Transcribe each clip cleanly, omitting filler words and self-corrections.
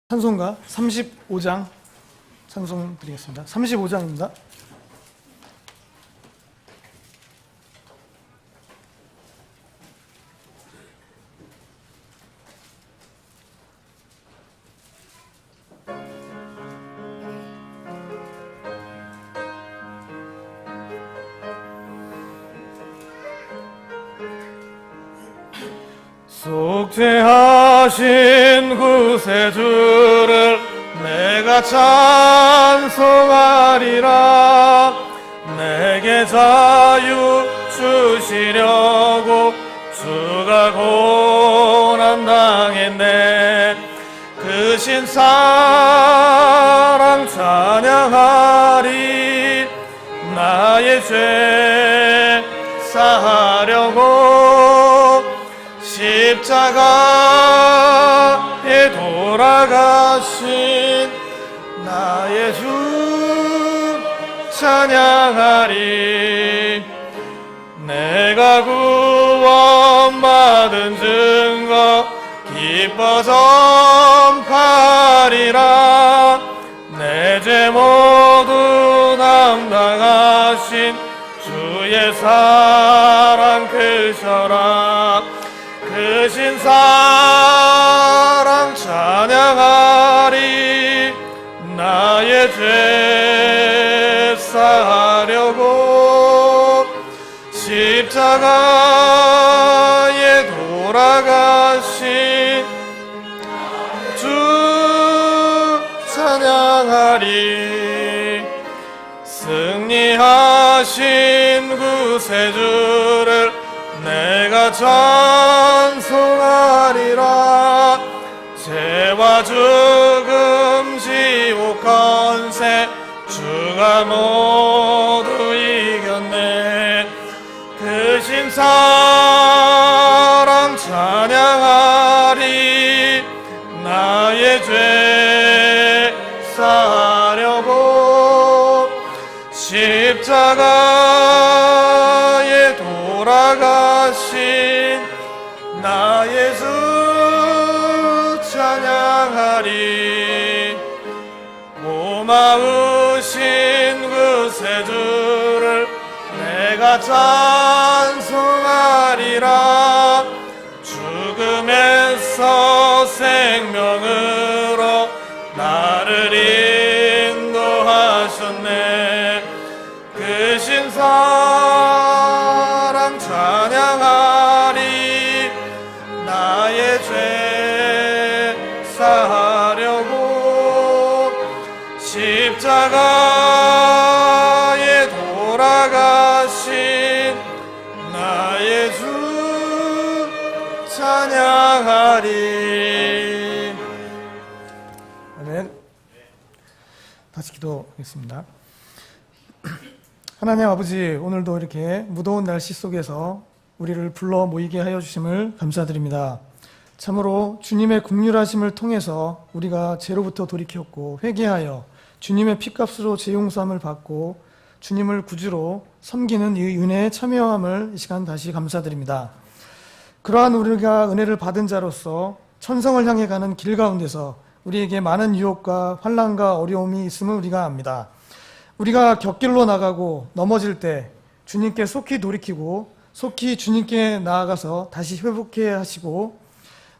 찬송가 35장 찬송 드리겠습니다. 35장입니다. 속죄하신 구세주를 내가 찬송하리라. 내게 자유 주시려고 주가 고난 당했네. 그 신사랑 찬양하리. 나의 죄 사하려고 십자가에 돌아가신 나의 주 찬양하리. 내가 구원받은 증거 기뻐 전파하리라. 내 죄 모두 담당하신 주의 사랑 크셔라. 크신 사랑 찬양하리. 나의 죄 사하려고 십자가에 돌아가신 주 찬양하리. 승리하신 구세주를 내가 찬송하리라. 죄와 죽음 지옥 권세 주가 모두 이겼네. 그 신사랑 찬양하리. 나의 죄 사하려고 십자가에 돌아가신 나의 주 찬양하리. 고마우신 구세주를 내가 찬송하리라. 죽음에서 생명으로 나를 인도하셨네. 그 신사랑 찬양하리. 나의 죄 사하려고 십자가에 돌아가신 나의 주 찬양하리. 아멘. 다시 기도하겠습니다. 하나님 아버지, 오늘도 이렇게 무더운 날씨 속에서 우리를 불러 모이게 하여 주심을 감사드립니다. 참으로 주님의 긍휼하심을 통해서 우리가 죄로부터 돌이켰고 회개하여 주님의 피값으로 죄 용서함을 받고 주님을 구주로 섬기는 이 은혜에 참여함을 이 시간 다시 감사드립니다. 그러한 우리가 은혜를 받은 자로서 천성을 향해 가는 길 가운데서 우리에게 많은 유혹과 환난과 어려움이 있음을 우리가 압니다. 우리가 곁길로 나가고 넘어질 때 주님께 속히 돌이키고 속히 주님께 나아가서 다시 회복해 하시고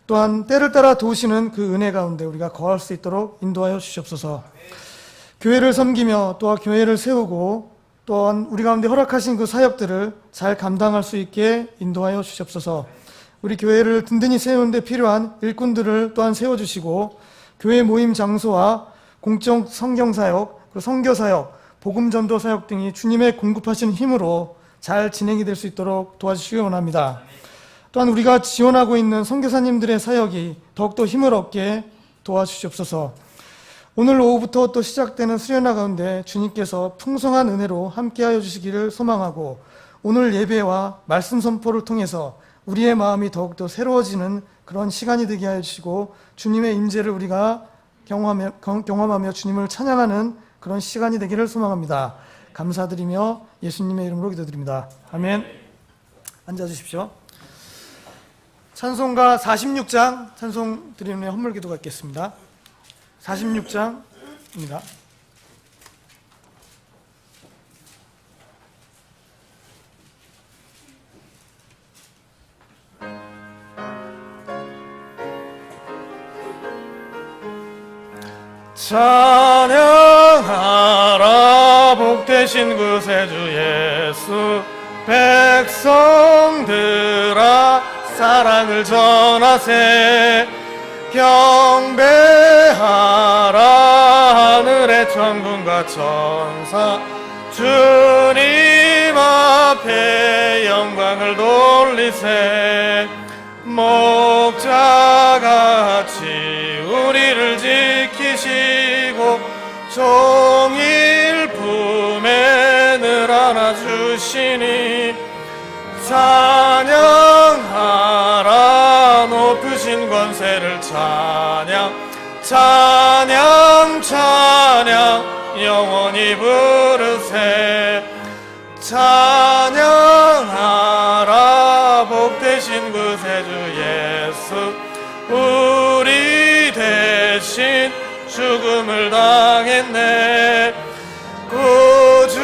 또한 때를 따라 도우시는 그 은혜 가운데 우리가 거할 수 있도록 인도하여 주시옵소서. 교회를 섬기며 또한 교회를 세우고 또한 우리 가운데 허락하신 그 사역들을 잘 감당할 수 있게 인도하여 주시옵소서. 우리 교회를 든든히 세우는 데 필요한 일꾼들을 또한 세워주시고 교회 모임 장소와 공적 성경사역, 그리고 선교사역, 복음전도 사역 등이 주님의 공급하신 힘으로 잘 진행이 될 수 있도록 도와주시기 원합니다. 또한 우리가 지원하고 있는 선교사님들의 사역이 더욱더 힘을 얻게 도와주시옵소서. 오늘 오후부터 또 시작되는 수련회 가운데 주님께서 풍성한 은혜로 함께하여 주시기를 소망하고 오늘 예배와 말씀 선포를 통해서 우리의 마음이 더욱더 새로워지는 그런 시간이 되게 하여 주시고 주님의 임재를 우리가 경험하며 주님을 찬양하는 그런 시간이 되기를 소망합니다. 감사드리며 예수님의 이름으로 기도드립니다. 아멘. 앉아주십시오. 찬송가 46장 찬송 드리는 헌물 기도가 있겠습니다. 46장입니다. 찬양하라 복되신 구세주 예수 백성들아 사랑을 전하세 경배하라 하늘의 천군과 천사 주님 앞에 영광을 돌리세 목자같이 우리를 지키시고 종일 품에 늘 안아주시니 찬양하라 높으신 권세를 찬양 영원히 부르세 찬양하라 복되신 구세주 예수 우리 대신 죽음을 당했네 구주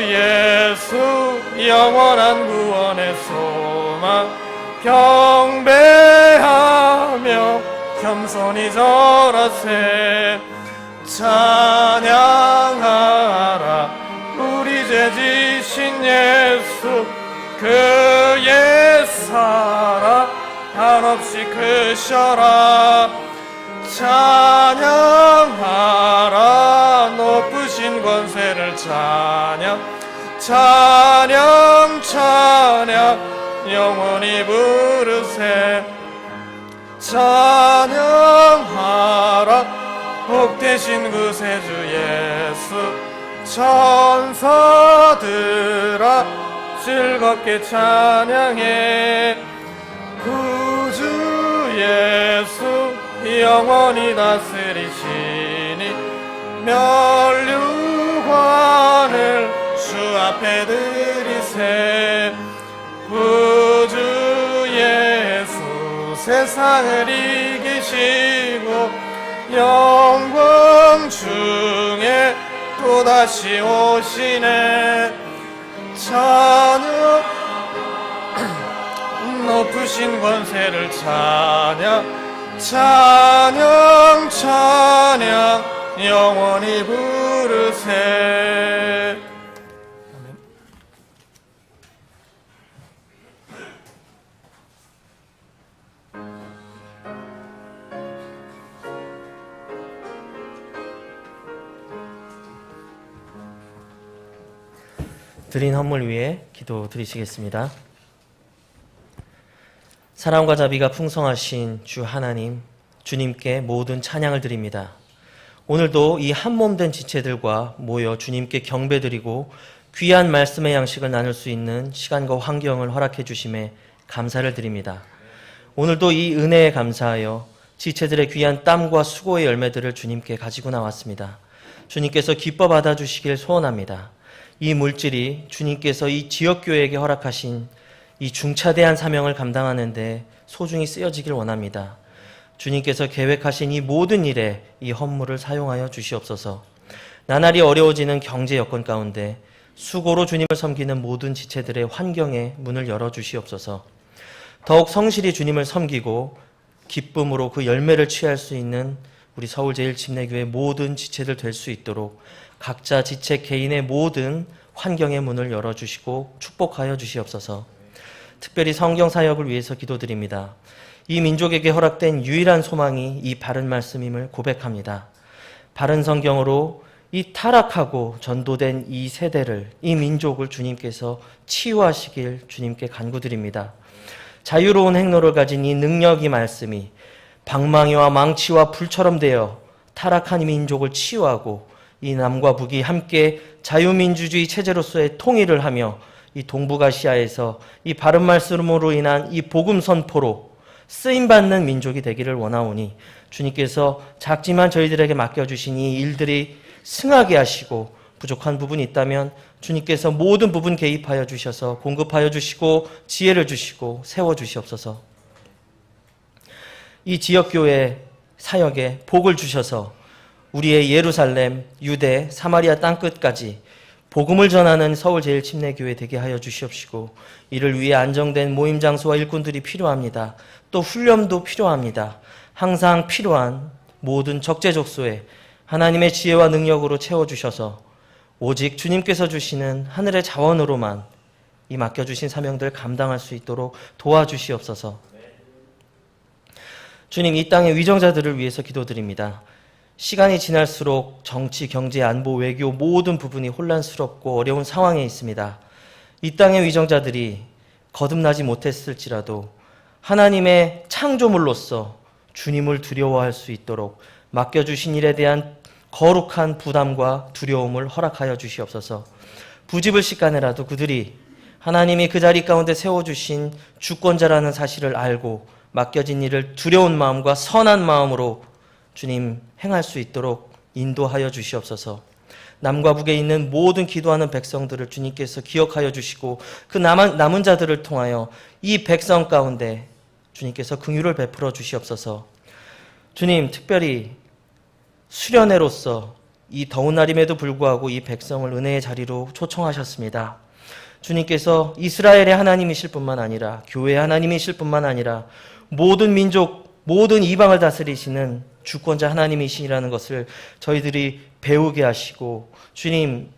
예수 영원한 구원의 소망 경배하며 겸손히 절하세 찬양하라 우리 죄 지신 예수 그의 사랑 한없이 크셔라 찬양하라 높으신 권세를 찬양 영원히 부르세 찬양하라 복되신 구세주 예수 천사들아 즐겁게 찬양해 구주 예수 영원히 다스리시니 면류관을 주 앞에 드리세 구주 예수 세상을 이기시고 영광 중에 또다시 오시네 찬양 높으신 권세를 찬양 영원히 부르세 아멘. 드린 헌물 위에 기도 드리시겠습니다. 사랑과 자비가 풍성하신 주 하나님, 주님께 모든 찬양을 드립니다. 오늘도 이 한몸된 지체들과 모여 주님께 경배드리고 귀한 말씀의 양식을 나눌 수 있는 시간과 환경을 허락해 주심에 감사를 드립니다. 오늘도 이 은혜에 감사하여 지체들의 귀한 땀과 수고의 열매들을 주님께 가지고 나왔습니다. 주님께서 기뻐 받아주시길 소원합니다. 이 물질이 주님께서 이 지역교회에게 허락하신 이 중차대한 사명을 감당하는데 소중히 쓰여지길 원합니다. 주님께서 계획하신 이 모든 일에 이 헌물을 사용하여 주시옵소서. 나날이 어려워지는 경제 여건 가운데 수고로 주님을 섬기는 모든 지체들의 환경에 문을 열어주시옵소서. 더욱 성실히 주님을 섬기고 기쁨으로 그 열매를 취할 수 있는 우리 서울제일침례교회 모든 지체들 될 수 있도록 각자 지체 개인의 모든 환경의 문을 열어주시고 축복하여 주시옵소서. 특별히 성경 사역을 위해서 기도드립니다. 이 민족에게 허락된 유일한 소망이 이 바른 말씀임을 고백합니다. 바른 성경으로 이 타락하고 전도된 이 세대를, 이 민족을 주님께서 치유하시길 주님께 간구드립니다. 자유로운 행로를 가진 이 능력이 말씀이 방망이와 망치와 불처럼 되어 타락한 이 민족을 치유하고 이 남과 북이 함께 자유민주주의 체제로서의 통일을 하며 이 동북아시아에서 이 바른 말씀으로 인한 이 복음 선포로 쓰임받는 민족이 되기를 원하오니 주님께서 작지만 저희들에게 맡겨주신 이 일들이 승하게 하시고 부족한 부분이 있다면 주님께서 모든 부분 개입하여 주셔서 공급하여 주시고 지혜를 주시고 세워주시옵소서. 이 지역교회 사역에 복을 주셔서 우리의 예루살렘, 유대, 사마리아 땅끝까지 복음을 전하는 서울제일침례교회 되게 하여 주시옵시고 이를 위해 안정된 모임 장소와 일꾼들이 필요합니다. 또 훈련도 필요합니다. 항상 필요한 모든 적재적소에 하나님의 지혜와 능력으로 채워주셔서 오직 주님께서 주시는 하늘의 자원으로만 이 맡겨주신 사명들 감당할 수 있도록 도와주시옵소서. 주님, 이 땅의 위정자들을 위해서 기도드립니다. 시간이 지날수록 정치, 경제, 안보, 외교 모든 부분이 혼란스럽고 어려운 상황에 있습니다. 이 땅의 위정자들이 거듭나지 못했을지라도 하나님의 창조물로서 주님을 두려워할 수 있도록 맡겨주신 일에 대한 거룩한 부담과 두려움을 허락하여 주시옵소서. 부집을식간에라도 그들이 하나님이 그 자리 가운데 세워주신 주권자라는 사실을 알고 맡겨진 일을 두려운 마음과 선한 마음으로 주님 행할 수 있도록 인도하여 주시옵소서. 남과 북에 있는 모든 기도하는 백성들을 주님께서 기억하여 주시고 그 남은 자들을 통하여 이 백성 가운데 주님께서 긍휼을 베풀어 주시옵소서. 주님, 특별히 수련회로서 이 더운 날임에도 불구하고 이 백성을 은혜의 자리로 초청하셨습니다. 주님께서 이스라엘의 하나님이실 뿐만 아니라 교회의 하나님이실 뿐만 아니라 모든 민족, 모든 이방을 다스리시는 주권자 하나님이시라는 것을 저희들이 배우게 하시고 주님,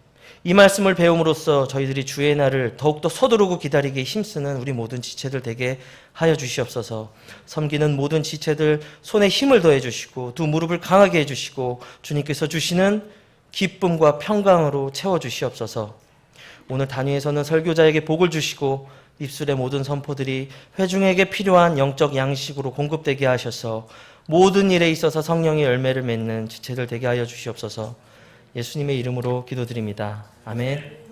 이 말씀을 배움으로써 저희들이 주의 날을 더욱더 서두르고 기다리기에 힘쓰는 우리 모든 지체들 되게 하여 주시옵소서. 섬기는 모든 지체들 손에 힘을 더해 주시고 두 무릎을 강하게 해 주시고 주님께서 주시는 기쁨과 평강으로 채워 주시옵소서. 오늘 단위에서는 설교자에게 복을 주시고 입술의 모든 선포들이 회중에게 필요한 영적 양식으로 공급되게 하셔서 모든 일에 있어서 성령의 열매를 맺는 지체들 되게 하여 주시옵소서. 예수님의 이름으로 기도드립니다. 아멘.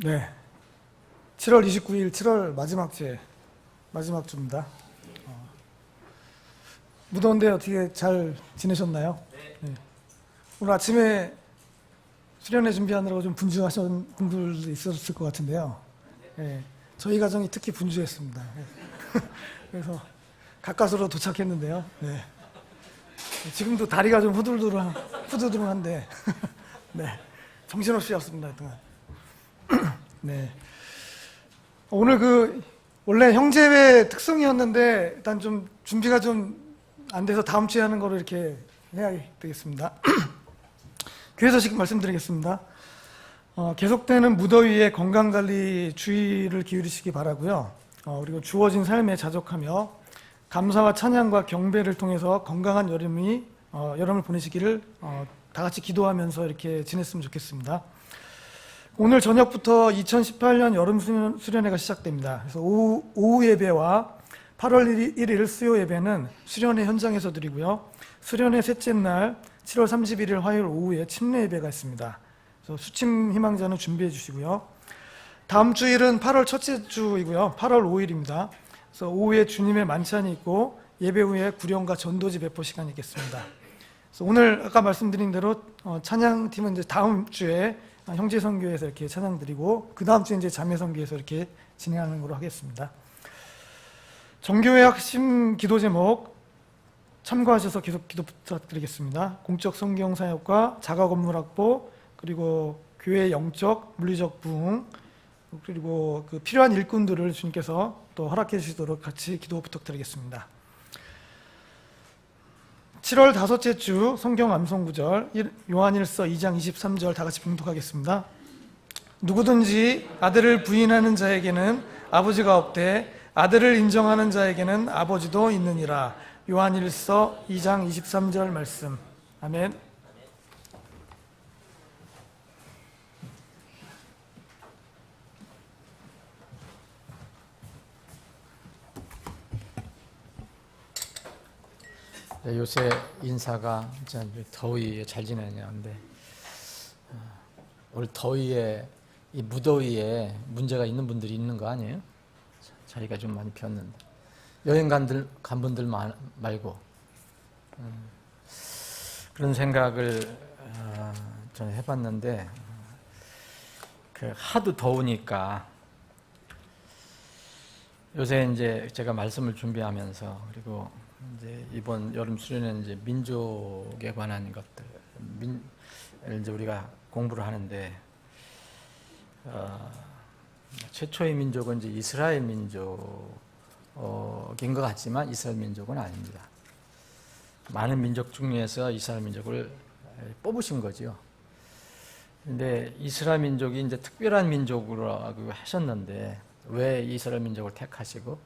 네. 7월 29일, 7월 마지막 주에, 마지막 주입니다. 무더운데 어떻게 잘 지내셨나요? 네. 오늘 아침에 수련회 준비하느라고 좀 분주하신 분들도 있었을 것 같은데요. 네. 저희 가정이 특히 분주했습니다. 네. 그래서 가까스로 도착했는데요. 네. 지금도 다리가 좀 후두둥한데, 네. 정신없이 왔습니다. 그동안. 네. 오늘 원래 형제회 특성이었는데, 일단 좀 준비가 좀 안 돼서 다음 주에 하는 거로 이렇게 해야 되겠습니다. 교회 소식 말씀드리겠습니다. 계속되는 무더위에 건강관리 주의를 기울이시기 바라고요. 그리고 주어진 삶에 자족하며 감사와 찬양과 경배를 통해서 건강한 여름을 보내시기를 다 같이 기도하면서 이렇게 지냈으면 좋겠습니다. 오늘 저녁부터 2018년 여름 수련회가 시작됩니다. 그래서 오후 예배와 8월 1일 수요 예배는 수련회 현장에서 드리고요. 수련회 셋째 날 7월 31일 화요일 오후에 침례 예배가 있습니다. 그래서 수침 희망자는 준비해 주시고요. 다음 주일은 8월 첫째 주이고요. 8월 5일입니다. 그래서 오후에 주님의 만찬이 있고 예배 후에 구령과 전도지 배포 시간이 있겠습니다. 그래서 오늘 아까 말씀드린 대로 찬양팀은 이제 다음 주에 형제 선교에서 이렇게 찬양 드리고 그 다음 주에 이제 자매 선교에서 이렇게 진행하는 걸로 하겠습니다. 정교회 핵심 기도 제목 참고하셔서 계속 기도 부탁드리겠습니다. 공적 성경 사역과 자가 건물 확보, 그리고 교회 영적 물리적 부흥, 그리고 그 필요한 일꾼들을 주님께서 또 허락해 주시도록 같이 기도 부탁드리겠습니다. 7월 다섯째 주 성경 암송 구절 요한일서 2장 23절 다 같이 봉독하겠습니다. 누구든지 아들을 부인하는 자에게는 아버지가 없되 아들을 인정하는 자에게는 아버지도 있느니라. 요한일서 2장 23절 말씀. 아멘. 네, 요새 인사가 더위에 잘 지내냐는데 올 더위에 이 무더위에 문제가 있는 분들이 있는 거 아니에요? 자리가 좀 많이 비었는데 여행 간 분들 말고 그런 생각을 저는 해봤는데 하도 더우니까 요새 이제 제가 말씀을 준비하면서 그리고 이제 이번 여름 수련회는 이제 민족에 관한 것들 이제 우리가 공부를 하는데 최초의 민족은 이제 이스라엘 민족인 것 같지만 이스라엘 민족은 아닙니다. 많은 민족 중에서 이스라엘 민족을 뽑으신 거죠. 근데 이스라엘 민족이 이제 특별한 민족으로 하셨는데 왜 이스라엘 민족을 택하시고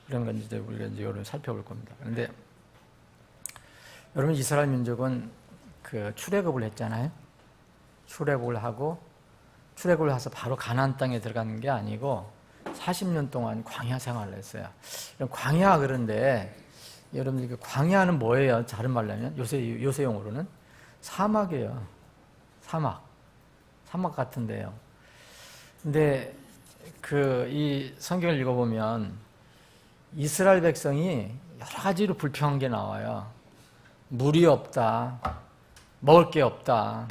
그런 건지 우리가 이제 여러분 살펴볼 겁니다. 그런데 여러분 이스라엘 민족은 출애굽을 했잖아요. 출애굽을 해서 바로 가나안 땅에 들어가는 게 아니고 40년 동안 광야 생활을 했어요. 광야 그런데 여러분 광야는 뭐예요? 다른 말로 하면 요새 용어로는 사막이에요. 사막 같은데요. 근데 이 성경을 읽어보면 이스라엘 백성이 여러 가지로 불평한 게 나와요. 물이 없다, 먹을 게 없다,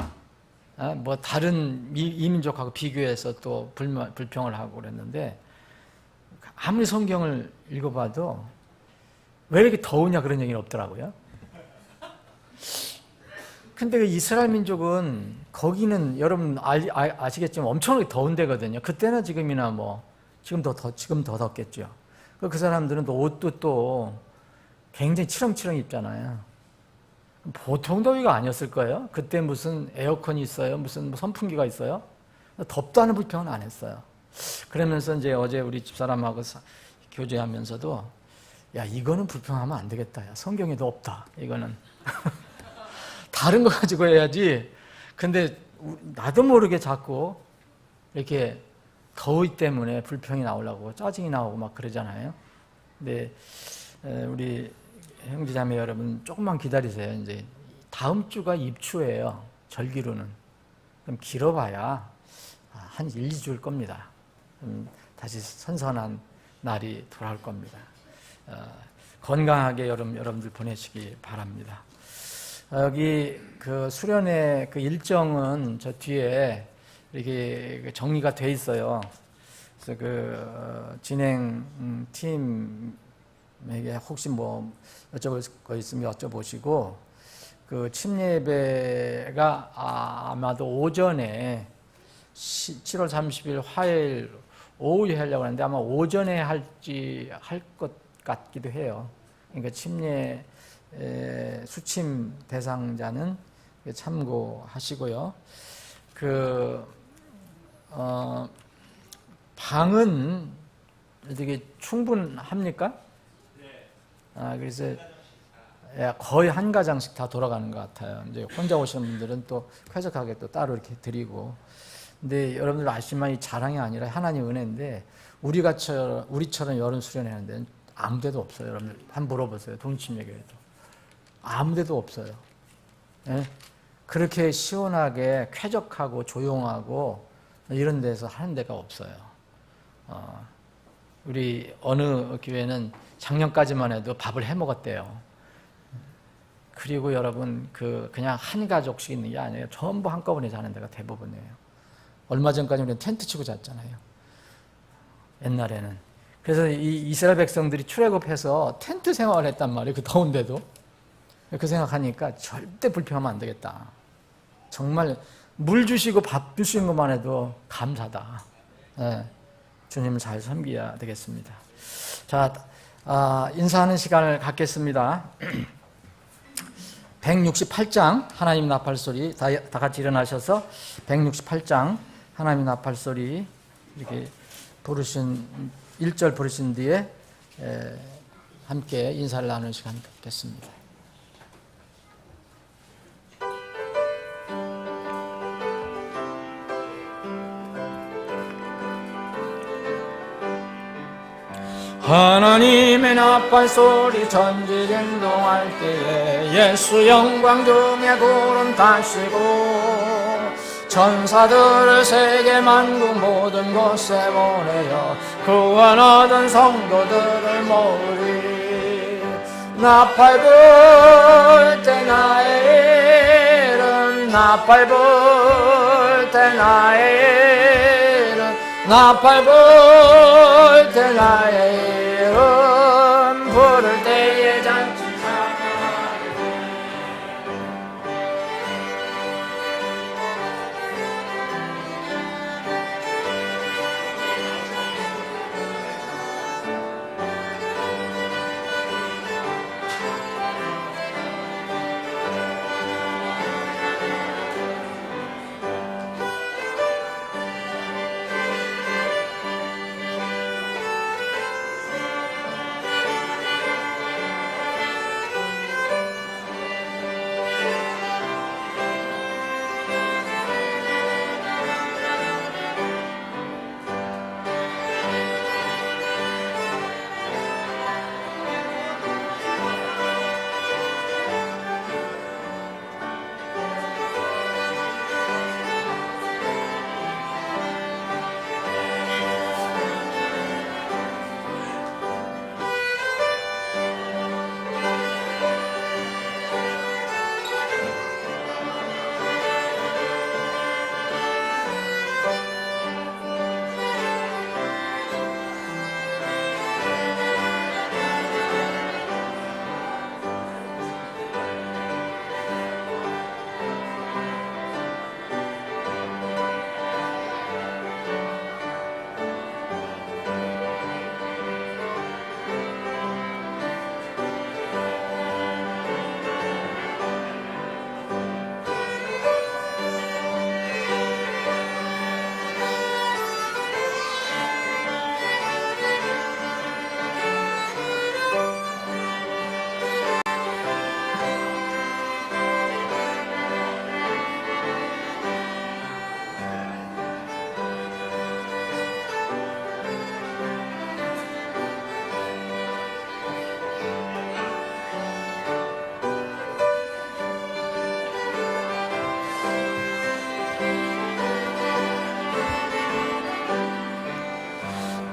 뭐 다른 이민족하고 비교해서 또 불평을 하고 그랬는데 아무리 성경을 읽어봐도 왜 이렇게 더우냐 그런 얘기는 없더라고요. 근데 이스라엘 민족은 거기는 여러분 아시겠지만 엄청나게 더운 데거든요. 그때나 지금이나 지금 더 덥겠죠. 그 사람들은 또 옷도 또 굉장히 치렁치렁 입잖아요. 보통 더위가 아니었을 거예요. 그때 무슨 에어컨이 있어요? 무슨 선풍기가 있어요? 덥다는 불평은 안 했어요. 그러면서 이제 어제 우리 집사람하고 교제하면서도 야 이거는 불평하면 안 되겠다. 야, 성경에도 없다. 이거는 다른 거 가지고 해야지. 근데 나도 모르게 자꾸 이렇게 더위 때문에 불평이 나오려고 짜증이 나오고 막 그러잖아요. 근데 우리 형제자매 여러분 조금만 기다리세요. 이제 다음 주가 입추예요. 절기로는. 그럼 길어봐야 한 1, 2주일 겁니다. 다시 선선한 날이 돌아올 겁니다. 건강하게 여러분들 보내시기 바랍니다. 여기 그 수련회 그 일정은 저 뒤에 이렇게 정리가 돼 있어요. 그래서 그 진행 팀에게 혹시 뭐 여쭤볼 거 있으면 여쭤보시고, 그 침례예배가 아마도 오전에 7월 30일 화요일 오후에 하려고 하는데 아마 오전에 할 것 같기도 해요. 그러니까 침례 수침 대상자는 참고하시고요. 방은 되게 충분합니까? 네. 그래서 거의 한 가장씩 다 돌아가는 것 같아요. 이제 혼자 오시는 분들은 또 쾌적하게 또 따로 이렇게 드리고. 근데 여러분들 아시지만 이 자랑이 아니라 하나님 은혜인데, 우리처럼 여름 수련하는 데는 아무 데도 없어요. 여러분들 한번 물어보세요. 동침예교에도 아무 데도 없어요. 예? 그렇게 시원하게 쾌적하고 조용하고 이런 데서 하는 데가 없어요. 우리 어느 교회는 작년까지만 해도 밥을 해 먹었대요. 그리고 여러분 그냥 한 가족씩 있는 게 아니에요. 전부 한꺼번에 자는 데가 대부분이에요. 얼마 전까지 우리는 텐트 치고 잤잖아요. 옛날에는. 그래서 이 이스라엘 백성들이 출애굽해서 텐트 생활을 했단 말이에요. 그 더운데도. 그 생각하니까 절대 불평하면 안 되겠다. 정말 물 주시고 밥 주시는 것만 해도 감사다. 네. 주님을 잘 섬겨야 되겠습니다. 자, 인사하는 시간을 갖겠습니다. 168장 하나님 나팔소리, 다 같이 일어나셔서 168장 하나님 나팔소리 이렇게 부르신 1절 부르신 뒤에 함께 인사를 나누는 시간 갖겠습니다. 하나님의 나팔소리 전지진동할 때에 예수 영광 중에 구름 타시고 천사들을 세계 만국 모든 곳에 보내어 구원 얻은 성도들을 모으리. 나팔 불 때 나의 이름, 나팔 불 때 나의 이름, 나팔 불 때 나의 이름 부를 때에 잔치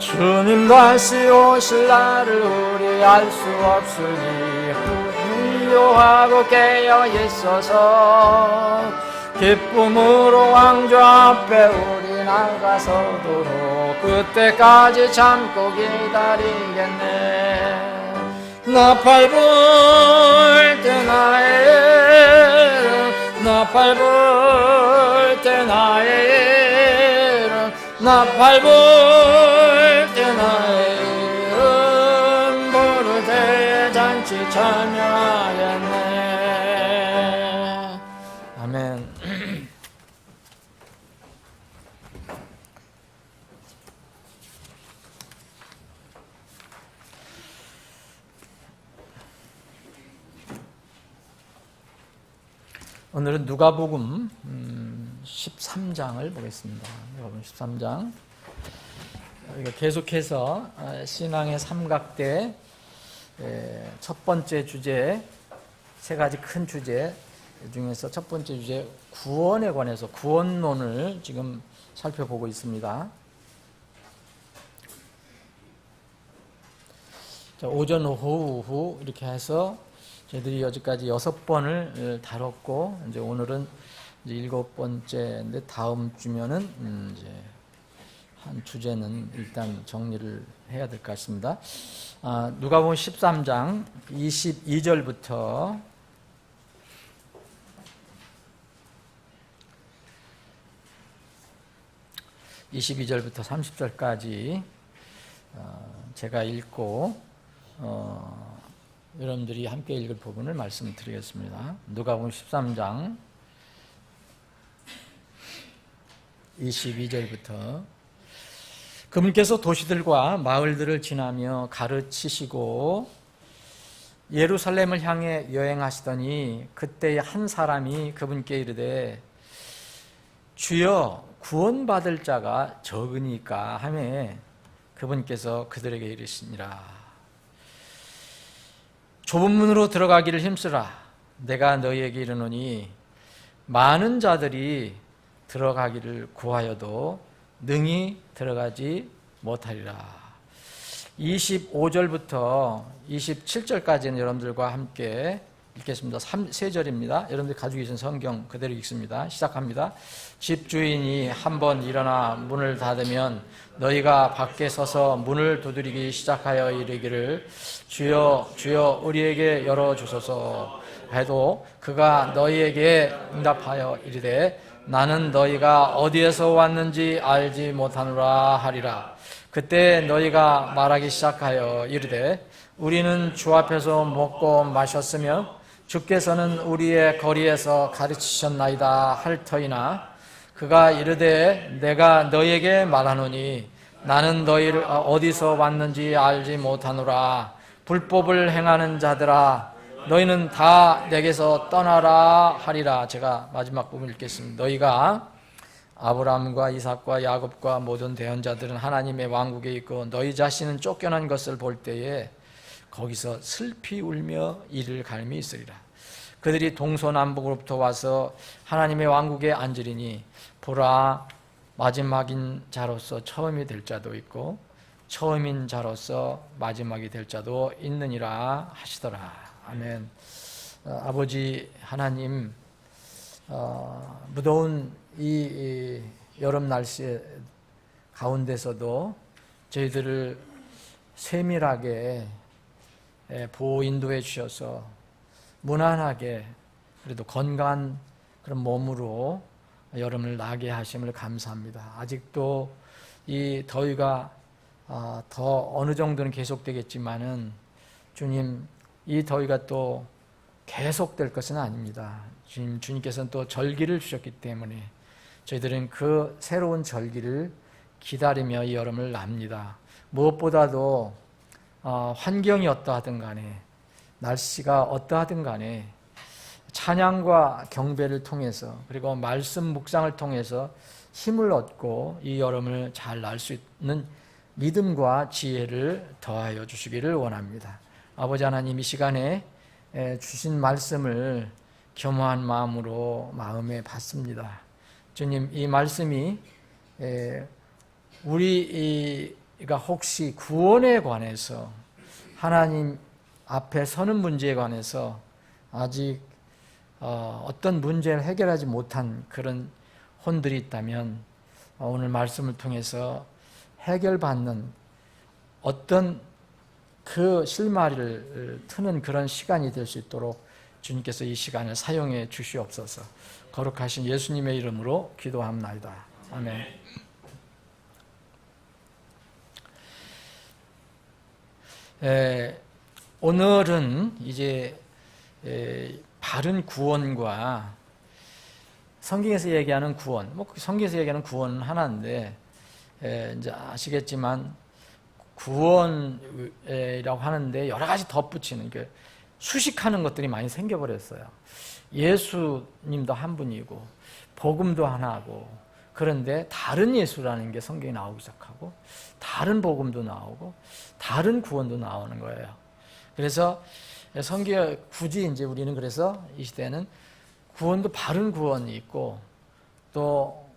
주님 다시 오실 날을 우리 알 수 없으니 후유하고 깨어 있어서 기쁨으로 왕좌 앞에 우리 나가서도록 그때까지 참고 기다리겠네. 나팔 불 때 나의 나팔 불 때 나의 나팔 불 때 나의 부를 때 잔치 참여하겠네. 아멘. 오늘은 누가복음 13장을 보겠습니다. 누가복음 13장. 우리가 계속해서 신앙의 삼각대 첫 번째 주제, 세 가지 큰 주제 중에서 첫 번째 주제 구원에 관해서 구원론을 지금 살펴보고 있습니다. 자, 오전, 오후 이렇게 해서 저희들이 여기까지 6번을 다뤘고, 이제 오늘은 이제 7번째인데 다음 주면은 이제 한 주제는 일단 정리를 해야 될 것 같습니다. 누가복음 13장 22절부터 22절부터 30절까지 제가 읽고 여러분들이 함께 읽을 부분을 말씀드리겠습니다. 누가복음 13장 22절부터 그분께서 도시들과 마을들을 지나며 가르치시고 예루살렘을 향해 여행하시더니 그때 한 사람이 그분께 이르되 주여 구원받을 자가 적으니까 하며 그분께서 그들에게 이르시니라. 좁은 문으로 들어가기를 힘쓰라. 내가 너희에게 이르노니 많은 자들이 들어가기를 구하여도 능히 들어가지 못하리라. 25절부터 27절까지는 여러분들과 함께 읽겠습니다. 3절입니다. 여러분들 가지고 계신 성경 그대로 읽습니다. 시작합니다. 집주인이 한번 일어나 문을 닫으면 너희가 밖에 서서 문을 두드리기 시작하여 이르기를 주여 주여 우리에게 열어주소서 해도 그가 너희에게 응답하여 이르되 나는 너희가 어디에서 왔는지 알지 못하노라 하리라. 그때 너희가 말하기 시작하여 이르되 우리는 주 앞에서 먹고 마셨으며 주께서는 우리의 거리에서 가르치셨나이다 할 터이나 그가 이르되 내가 너희에게 말하노니 나는 너희를 어디서 왔는지 알지 못하노라. 불법을 행하는 자들아 너희는 다 내게서 떠나라 하리라. 제가 마지막 부분 읽겠습니다. 너희가 아브라함과 이삭과 야곱과 모든 대언자들은 하나님의 왕국에 있고 너희 자신은 쫓겨난 것을 볼 때에 거기서 슬피 울며 이를 갈미 있으리라. 그들이 동서남북으로부터 와서 하나님의 왕국에 앉으리니 보라 마지막인 자로서 처음이 될 자도 있고 처음인 자로서 마지막이 될 자도 있느니라 하시더라. 아멘. 아버지 하나님, 무더운 이 여름 날씨 가운데서도 저희들을 세밀하게 보호 인도해 주셔서 무난하게 그래도 건강한 그런 몸으로 여름을 나게 하심을 감사합니다. 아직도 이 더위가 더 어느 정도는 계속되겠지만은 주님 이 더위가 또 계속될 것은 아닙니다. 주님께서는 또 절기를 주셨기 때문에 저희들은 그 새로운 절기를 기다리며 이 여름을 납니다. 무엇보다도 환경이 어떠하든 간에 날씨가 어떠하든 간에 찬양과 경배를 통해서 그리고 말씀 묵상을 통해서 힘을 얻고 이 여름을 잘 날 수 있는 믿음과 지혜를 더하여 주시기를 원합니다. 아버지 하나님 이 시간에 주신 말씀을 겸허한 마음으로 마음에 받습니다. 주님 이 말씀이 우리 우리가 혹시 구원에 관해서 하나님 앞에 서는 문제에 관해서 아직 어떤 문제를 해결하지 못한 그런 혼들이 있다면 오늘 말씀을 통해서 해결받는 어떤 그 실마리를 트는 그런 시간이 될 수 있도록 주님께서 이 시간을 사용해 주시옵소서. 거룩하신 예수님의 이름으로 기도합나이다. 아멘. 오늘은 이제 바른 구원과 성경에서 얘기하는 구원, 성경에서 얘기하는 구원은 하나인데 이제 아시겠지만 구원이라고 하는데 여러 가지 덧붙이는 게 수식하는 것들이 많이 생겨버렸어요. 예수님도 한 분이고 복음도 하나고 그런데 다른 예수라는 게 성경에 나오기 시작하고 다른 복음도 나오고 다른 구원도 나오는 거예요. 그래서 성경 굳이 이제 우리는 그래서 이 시대는 구원도 바른 구원이 있고 또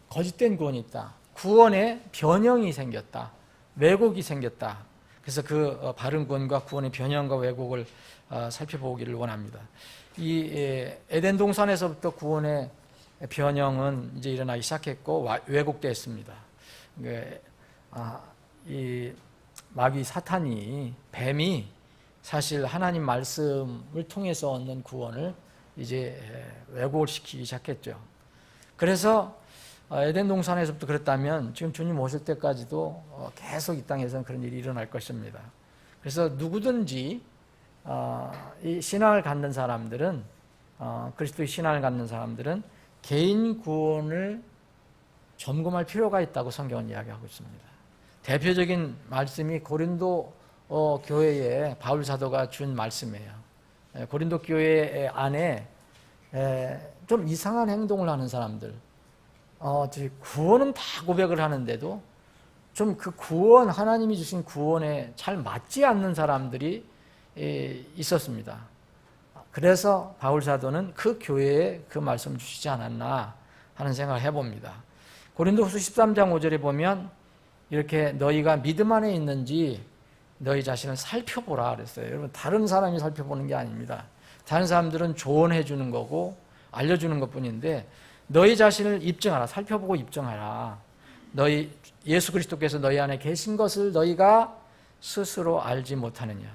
거짓된 구원이 있다. 구원에 변형이 생겼다. 왜곡이 생겼다. 그래서 그 바른 구원과 구원의 변형과 왜곡을 살펴보기를 원합니다. 이 에덴 동산에서부터 구원의 변형은 이제 일어나기 시작했고 왜곡됐습니다. 이 마귀 사탄이 뱀이 사실 하나님 말씀을 통해서 얻는 구원을 이제 왜곡을 시키기 시작했죠. 그래서 에덴 동산에서부터 그랬다면 지금 주님 오실 때까지도 계속 이 땅에서는 그런 일이 일어날 것입니다. 그래서 누구든지 이 신앙을 갖는 사람들은 그리스도의 신앙을 갖는 사람들은 개인 구원을 점검할 필요가 있다고 성경은 이야기하고 있습니다. 대표적인 말씀이 고린도 교회에 바울 사도가 준 말씀이에요. 고린도 교회 안에 좀 이상한 행동을 하는 사람들, 구원은 다 고백을 하는데도 좀 그 구원, 하나님이 주신 구원에 잘 맞지 않는 사람들이 있었습니다. 그래서 바울 사도는 그 교회에 그 말씀을 주시지 않았나 하는 생각을 해봅니다. 고린도후서 13장 5절에 보면 이렇게 너희가 믿음 안에 있는지 너희 자신을 살펴보라 그랬어요. 여러분, 다른 사람이 살펴보는 게 아닙니다. 다른 사람들은 조언해 주는 거고 알려주는 것뿐인데 너희 자신을 입증하라. 살펴보고 입증하라. 너희 예수 그리스도께서 너희 안에 계신 것을 너희가 스스로 알지 못하느냐.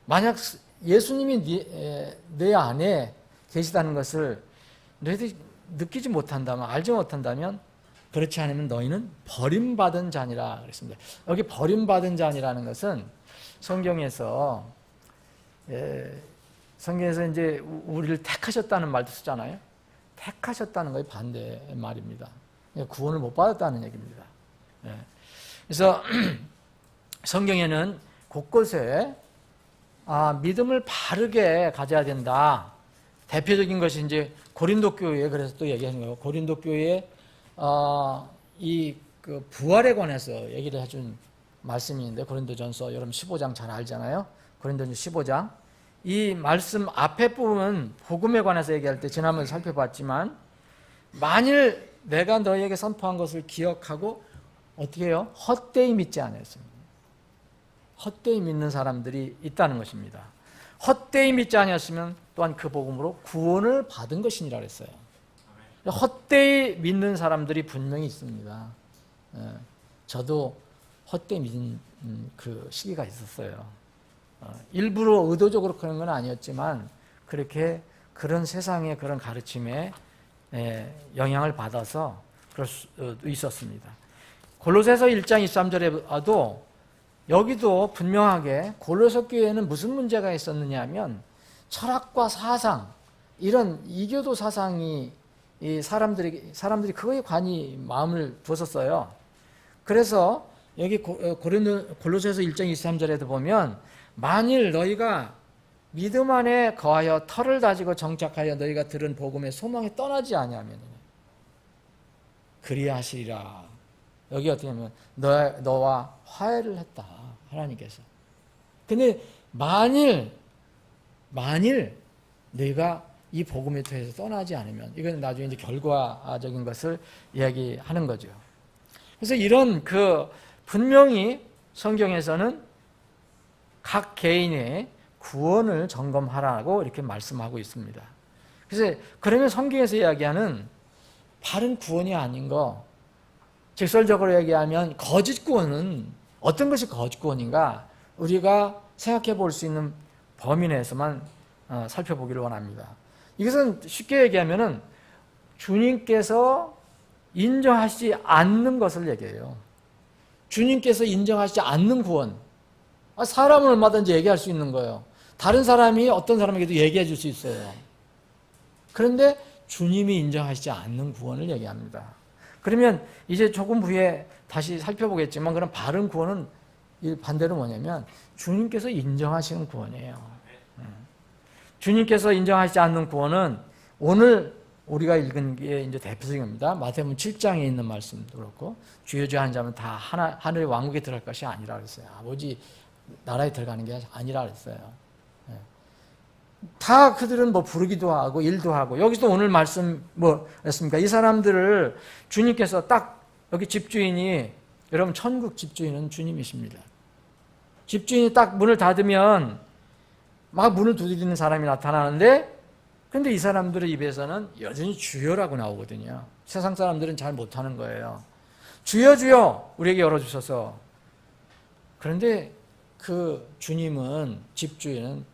만약 예수님이 내 안에 계시다는 것을 너희들이 느끼지 못한다면, 알지 못한다면 그렇지 않으면 너희는 버림받은 자니라 그랬습니다. 여기 버림받은 자니라는 것은 성경에서 이제 우리를 택하셨다는 말도 쓰잖아요. 택하셨다는 것의 반대 말입니다. 구원을 못 받았다는 얘기입니다. 그래서 성경에는 곳곳에 믿음을 바르게 가져야 된다. 대표적인 것이 이제 고린도 교회에 그래서 또 얘기하는 거예요. 고린도 교회에 그 부활에 관해서 얘기를 해준 말씀이 있는데 고린도전서 여러분 15장 잘 알잖아요. 고린도전서 15장 이 말씀 앞에 부분 복음에 관해서 얘기할 때 지난번에 살펴봤지만 만일 내가 너희에게 선포한 것을 기억하고 어떻게 해요? 헛되이 믿지 않았습니다. 헛되이 믿는 사람들이 있다는 것입니다. 헛되이 믿지 않았으면 또한 그 복음으로 구원을 받은 것이니라 그랬어요. 헛되이 믿는 사람들이 분명히 있습니다. 저도 헛되이 믿은 그 시기가 있었어요. 일부러 의도적으로 그런 건 아니었지만 그렇게 그런 세상의 그런 가르침에 영향을 받아서 그럴 수도 있었습니다. 골로새서 1장 23절에도 여기도 분명하게 골로새 교회에는 무슨 문제가 있었느냐 하면 철학과 사상, 이런 이교도 사상이 이 사람들이 그거에 관이 마음을 두었어요. 그래서 여기 골로새서 1장 23절에도 보면 만일 너희가 믿음 안에 거하여 털을 다지고 정착하여 너희가 들은 복음의 소망에 떠나지 아니하면 그리하시리라. 여기 어떻게 하면 너와 화해를 했다. 하나님께서. 근데 만일 너희가 이 복음의 터에서 떠나지 않으면 이건 나중에 이제 결과적인 것을 이야기하는 거죠. 그래서 이런 그 분명히 성경에서는 각 개인의 구원을 점검하라고 이렇게 말씀하고 있습니다. 그래서 그러면 성경에서 이야기하는 바른 구원이 아닌 거, 직설적으로 얘기하면 거짓 구원은 어떤 것이 거짓 구원인가 우리가 생각해 볼 수 있는 범위 내에서만 살펴보기를 원합니다. 이것은 쉽게 얘기하면은 주님께서 인정하시지 않는 것을 얘기해요. 주님께서 인정하시지 않는 구원. 사람은 얼마든지 얘기할 수 있는 거예요. 다른 사람이 어떤 사람에게도 얘기해 줄 수 있어요. 그런데 주님이 인정하시지 않는 구원을 얘기합니다. 그러면 이제 조금 후에 다시 살펴보겠지만 그런 바른 구원은 반대로 뭐냐면 주님께서 인정하시는 구원이에요. 주님께서 인정하시지 않는 구원은 오늘 우리가 읽은 게 이제 대표적입니다. 마태복음 7장에 있는 말씀도 그렇고 주여 주여 하는 자는 다 하늘의 왕국에 들어갈 것이 아니라 그랬어요. 아버지 나라에 들어가는 게 아니라 그랬어요. 다 그들은 뭐 부르기도 하고 일도 하고 여기서 오늘 말씀 뭐였습니까? 이 사람들을 주님께서 딱 여기 집주인이 여러분 천국 집주인은 주님이십니다. 집주인이 딱 문을 닫으면 막 문을 두드리는 사람이 나타나는데 근데 이 사람들의 입에서는 여전히 주여라고 나오거든요. 세상 사람들은 잘 못하는 거예요. 주여 주여 우리에게 열어주셔서. 그런데 그 주님은 집주인은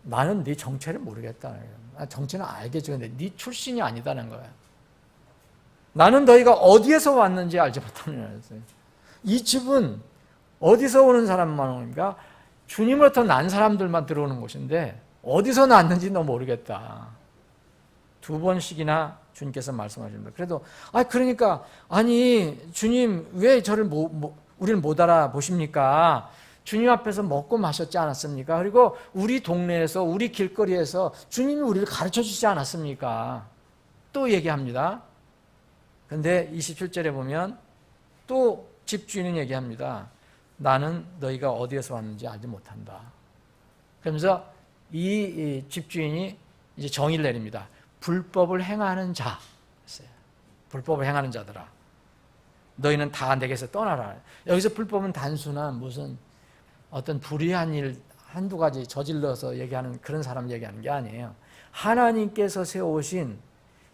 나는 네 정체를 모르겠다는 거예요. 정체는 알겠지. 근데 네 출신이 아니다는 거예요. 나는 너희가 어디에서 왔는지 알지 못하는 거예요. 이 집은 어디서 오는 사람만 오니까 주님으로부터 난 사람들만 들어오는 곳인데 어디서 났는지 너 모르겠다. 2번씩이나 주님께서 말씀하십니다. 그래도 그러니까 아니 주님 왜 저를 우리를 못 알아보십니까? 주님 앞에서 먹고 마셨지 않았습니까? 그리고 우리 동네에서 우리 길거리에서 주님이 우리를 가르쳐 주지 않았습니까? 또 얘기합니다. 그런데 27절에 보면 또 집주인은 얘기합니다. 나는 너희가 어디에서 왔는지 알지 못한다. 그러면서 이 집주인이 이제 정의를 내립니다. 불법을 행하는 자. 불법을 행하는 자들아. 너희는 다 내게서 떠나라. 여기서 불법은 단순한 무슨 어떤 불의한 일 한두 가지 저질러서 얘기하는 그런 사람 얘기하는 게 아니에요. 하나님께서 세우신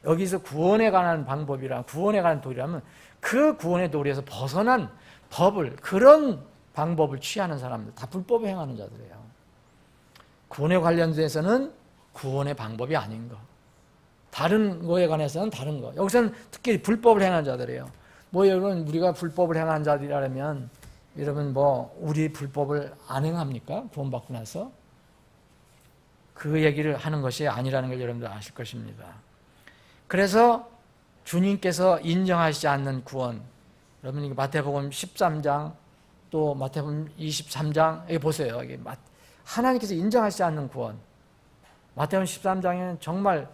여기서 구원에 관한 방법이랑 구원에 관한 도리라면 그 구원의 도리에서 벗어난 법을 그런 방법을 취하는 사람들 다 불법을 행하는 자들이에요. 구원에 관련돼서는 구원의 방법이 아닌 거. 다른 거에 관해서는 다른 거. 여기서는 특히 불법을 행하는 자들이에요. 여러분 우리가 불법을 행하는 자들이라면 여러분 우리 불법을 안 행합니까? 구원받고 나서? 그 얘기를 하는 것이 아니라는 걸 여러분들 아실 것입니다. 그래서 주님께서 인정하시지 않는 구원, 여러분 마태복음 13장 또 마태복음 23장 여기 보세요. 여기 하나님께서 인정하시지 않는 구원. 마태복음 13장에는 정말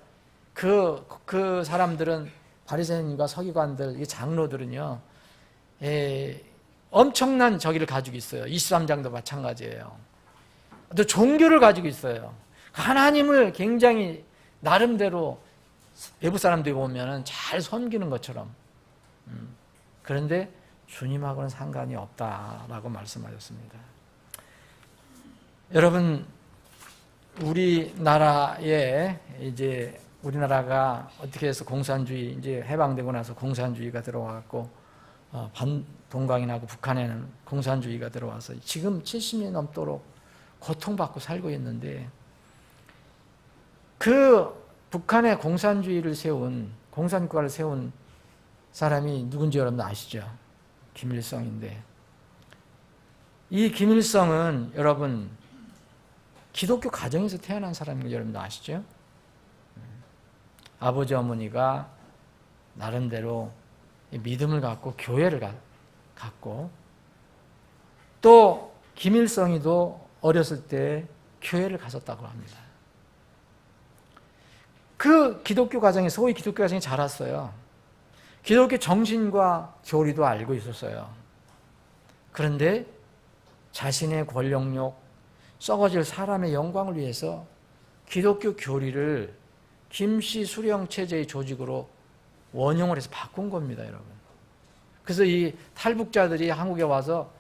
그 사람들은 바리새인과 서기관들, 이 장로들은요, 엄청난 저기를 가지고 있어요. 23장도 마찬가지예요. 또 종교를 가지고 있어요. 하나님을 굉장히 나름대로 외부 사람들이 보면은 잘 섬기는 것처럼. 그런데 주님하고는 상관이 없다라고 말씀하셨습니다. 여러분, 우리나라에 이제 우리나라가 어떻게 해서 공산주의 이제 해방되고 나서 공산주의가 들어와갖고 동강이나고 북한에는 공산주의가 들어와서 지금 70년 넘도록 고통받고 살고 있는데 그 북한의 공산주의를 세운 공산국가를 세운 사람이 누군지 여러분 아시죠? 김일성인데 이 김일성은 여러분 기독교 가정에서 태어난 사람인 거 여러분도 아시죠? 아버지 어머니가 나름대로 믿음을 갖고 교회를 갖고 또 김일성이도 어렸을 때 교회를 갔었다고 합니다. 그 기독교 가정에 소위 기독교 가정에 자랐어요. 기독교 정신과 교리도 알고 있었어요. 그런데 자신의 권력욕, 썩어질 사람의 영광을 위해서 기독교 교리를 김씨 수령 체제의 조직으로 원용을 해서 바꾼 겁니다, 여러분. 그래서 이 탈북자들이 한국에 와서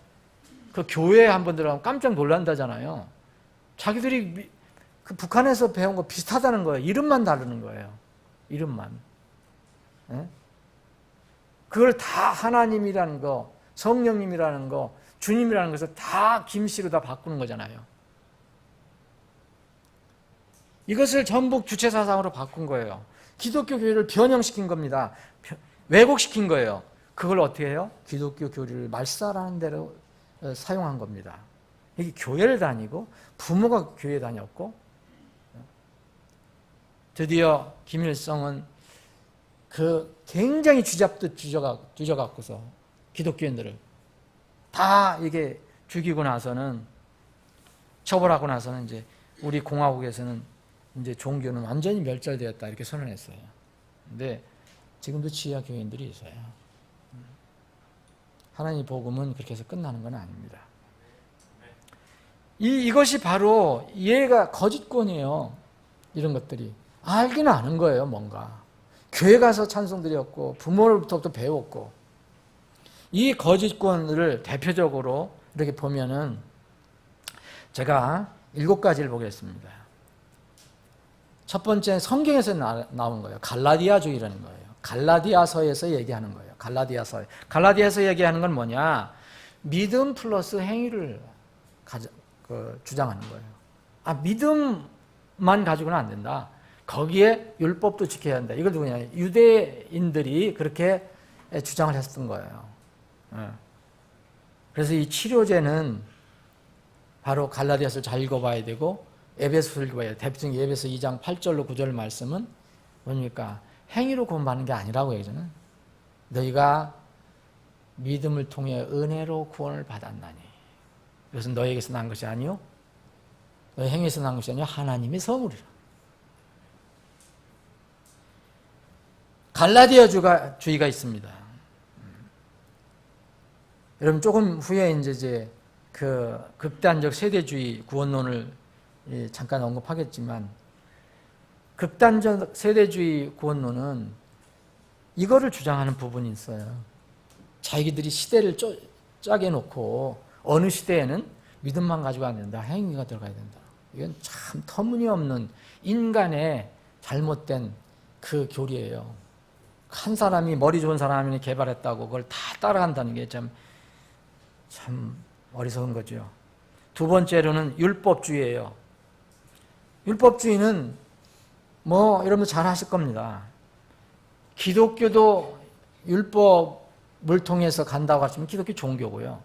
그 교회에 한번 들어가면 깜짝 놀란다잖아요. 자기들이 그 북한에서 배운 거 비슷하다는 거예요. 이름만 다르는 거예요. 이름만. 예? 그걸 다 하나님이라는 거, 성령님이라는 거, 주님이라는 것을 다 김씨로 다 바꾸는 거잖아요. 이것을 전부 주체사상으로 바꾼 거예요. 기독교 교리를 변형시킨 겁니다. 왜곡시킨 거예요. 그걸 어떻게 해요? 기독교 교리를 말살하는 대로 사용한 겁니다. 이게 교회를 다니고 부모가 교회 다녔고 드디어 김일성은 그 굉장히 쥐잡듯 뒤져갖고서 기독교인들을 다 이게 죽이고 나서는 처벌하고 나서는 이제 우리 공화국에서는 이제 종교는 완전히 멸절되었다 이렇게 선언했어요. 근데 지금도 지하 교인들이 있어요. 하나님의 복음은 그렇게 해서 끝나는 건 아닙니다. 이것이 바로 얘가 거짓권이에요. 이런 것들이. 알기는 아는 거예요, 뭔가. 교회 가서 찬송 드렸고, 부모로부터 배웠고. 이 거짓권을 대표적으로 이렇게 보면은 제가 7가지를 보겠습니다. 첫 번째 성경에서 나온 거예요. 갈라디아주의라는 거예요. 갈라디아서에서 얘기하는 거예요. 갈라디아서 얘기하는 건 뭐냐? 믿음 플러스 행위를 주장하는 거예요. 믿음만 가지고는 안 된다. 거기에 율법도 지켜야 한다. 이걸 누구냐? 유대인들이 그렇게 주장을 했던 거예요. 그래서 이 치료제는 바로 갈라디아서를 잘 읽어봐야 되고 에베소서를 읽어봐야 돼요. 대표적인 에베소 2장 8절로 9절 말씀은 뭡니까? 행위로 구원받는 게 아니라고 얘기하잖아요. 너희가 믿음을 통해 은혜로 구원을 받았나니 이것은 너희에게서 난 것이 아니요 너희 행위에서 난 것이 아니요 하나님의 선물이라. 갈라디아주의가 있습니다. 여러분 조금 후에 이제 그 극단적 세대주의 구원론을 잠깐 언급하겠지만 극단적 세대주의 구원론은 이거를 주장하는 부분이 있어요. 자기들이 시대를 짜게 놓고 어느 시대에는 믿음만 가지고 안 된다. 행위가 들어가야 된다. 이건 참 터무니없는 인간의 잘못된 그 교리예요. 한 사람이 머리 좋은 사람이 개발했다고 그걸 다 따라간다는 게 참 어리석은 거죠. 두 번째로는 율법주의예요. 율법주의는 여러분 잘 하실 겁니다. 기독교도 율법을 통해서 간다고 하시면 기독교 종교고요.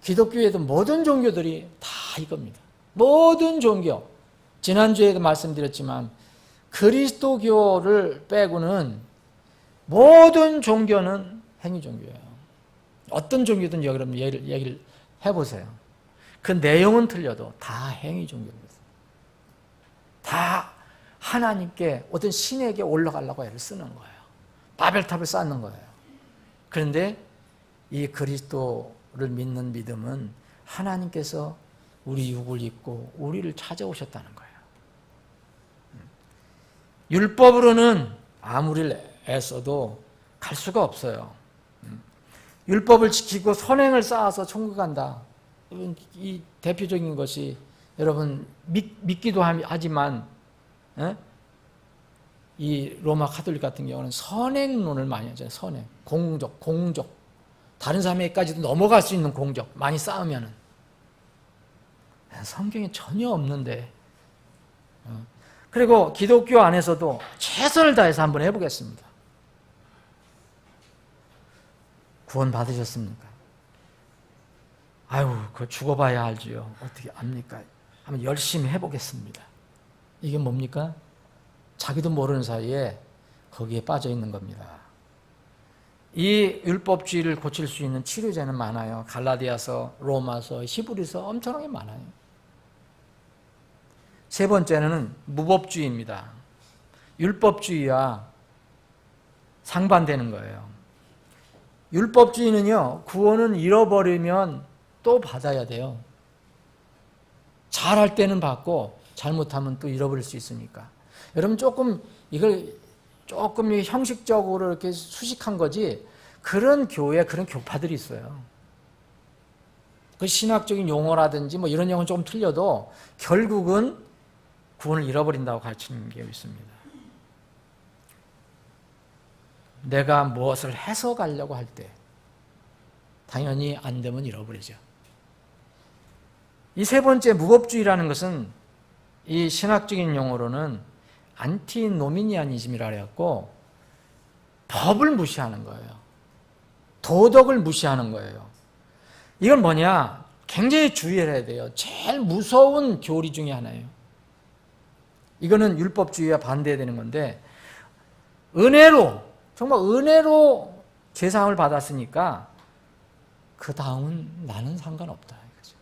기독교에도 모든 종교들이 다 이겁니다. 모든 종교. 지난주에도 말씀드렸지만 그리스도교를 빼고는 모든 종교는 행위 종교예요. 어떤 종교든 여러분 얘기를 해보세요. 그 내용은 틀려도 다 행위 종교입니다. 다 하나님께 어떤 신에게 올라가려고 애를 쓰는 거예요. 바벨탑을 쌓는 거예요. 그런데 이 그리스도를 믿는 믿음은 하나님께서 우리 육을 입고 우리를 찾아오셨다는 거예요. 율법으로는 아무리 애써도 갈 수가 없어요. 율법을 지키고 선행을 쌓아서 천국 간다. 이 대표적인 것이 여러분 믿기도 하지만 이 로마 카톨릭 같은 경우는 선행론을 많이 하잖아요. 선행, 공적. 다른 사람에게까지도 넘어갈 수 있는 공적 많이 쌓으면은 성경에 전혀 없는데. 그리고 기독교 안에서도 최선을 다해서 한번 해보겠습니다. 구원 받으셨습니까? 아유, 그거 죽어봐야 알지요. 어떻게 압니까? 한번 열심히 해보겠습니다. 이게 뭡니까? 자기도 모르는 사이에 거기에 빠져 있는 겁니다. 이 율법주의를 고칠 수 있는 치료제는 많아요. 갈라디아서, 로마서, 히브리서 엄청나게 많아요. 세 번째는 무법주의입니다. 율법주의와 상반되는 거예요. 율법주의는요, 구원은 잃어버리면 또 받아야 돼요. 잘할 때는 받고 잘못하면 또 잃어버릴 수 있으니까. 여러분 이걸 조금 형식적으로 이렇게 수식한 거지 그런 교회, 그런 교파들이 있어요. 그 신학적인 용어라든지 뭐 이런 용어는 조금 틀려도 결국은 구원을 잃어버린다고 가르치는 게 있습니다. 내가 무엇을 해석하려고 할 때 당연히 안 되면 잃어버리죠. 이 세 번째 무법주의라는 것은 이 신학적인 용어로는 안티노미니아니즘이라 해갖고 법을 무시하는 거예요. 도덕을 무시하는 거예요. 이건 뭐냐? 굉장히 주의해야 돼요. 제일 무서운 교리 중에 하나예요. 이거는 율법주의와 반대되는 건데 은혜로, 정말 은혜로 죄사함을 받았으니까 그 다음은 나는 상관없다. 이거죠.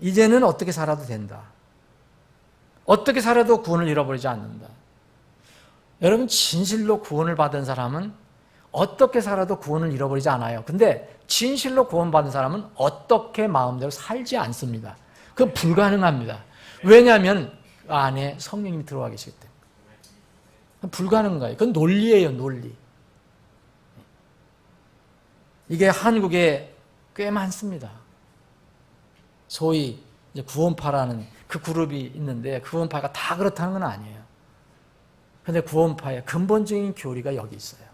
이제는 어떻게 살아도 된다. 어떻게 살아도 구원을 잃어버리지 않는다. 여러분, 진실로 구원을 받은 사람은 어떻게 살아도 구원을 잃어버리지 않아요. 근데 진실로 구원받은 사람은 어떻게 마음대로 살지 않습니다. 그건 불가능합니다. 왜냐하면 그 안에 성령님이 들어와 계시기 때문에. 불가능한 거예요. 그건 논리예요, 논리. 이게 한국에 꽤 많습니다. 소위 이제 구원파라는 그 그룹이 있는데 구원파가 다 그렇다는 건 아니에요. 그런데 구원파의 근본적인 교리가 여기 있어요.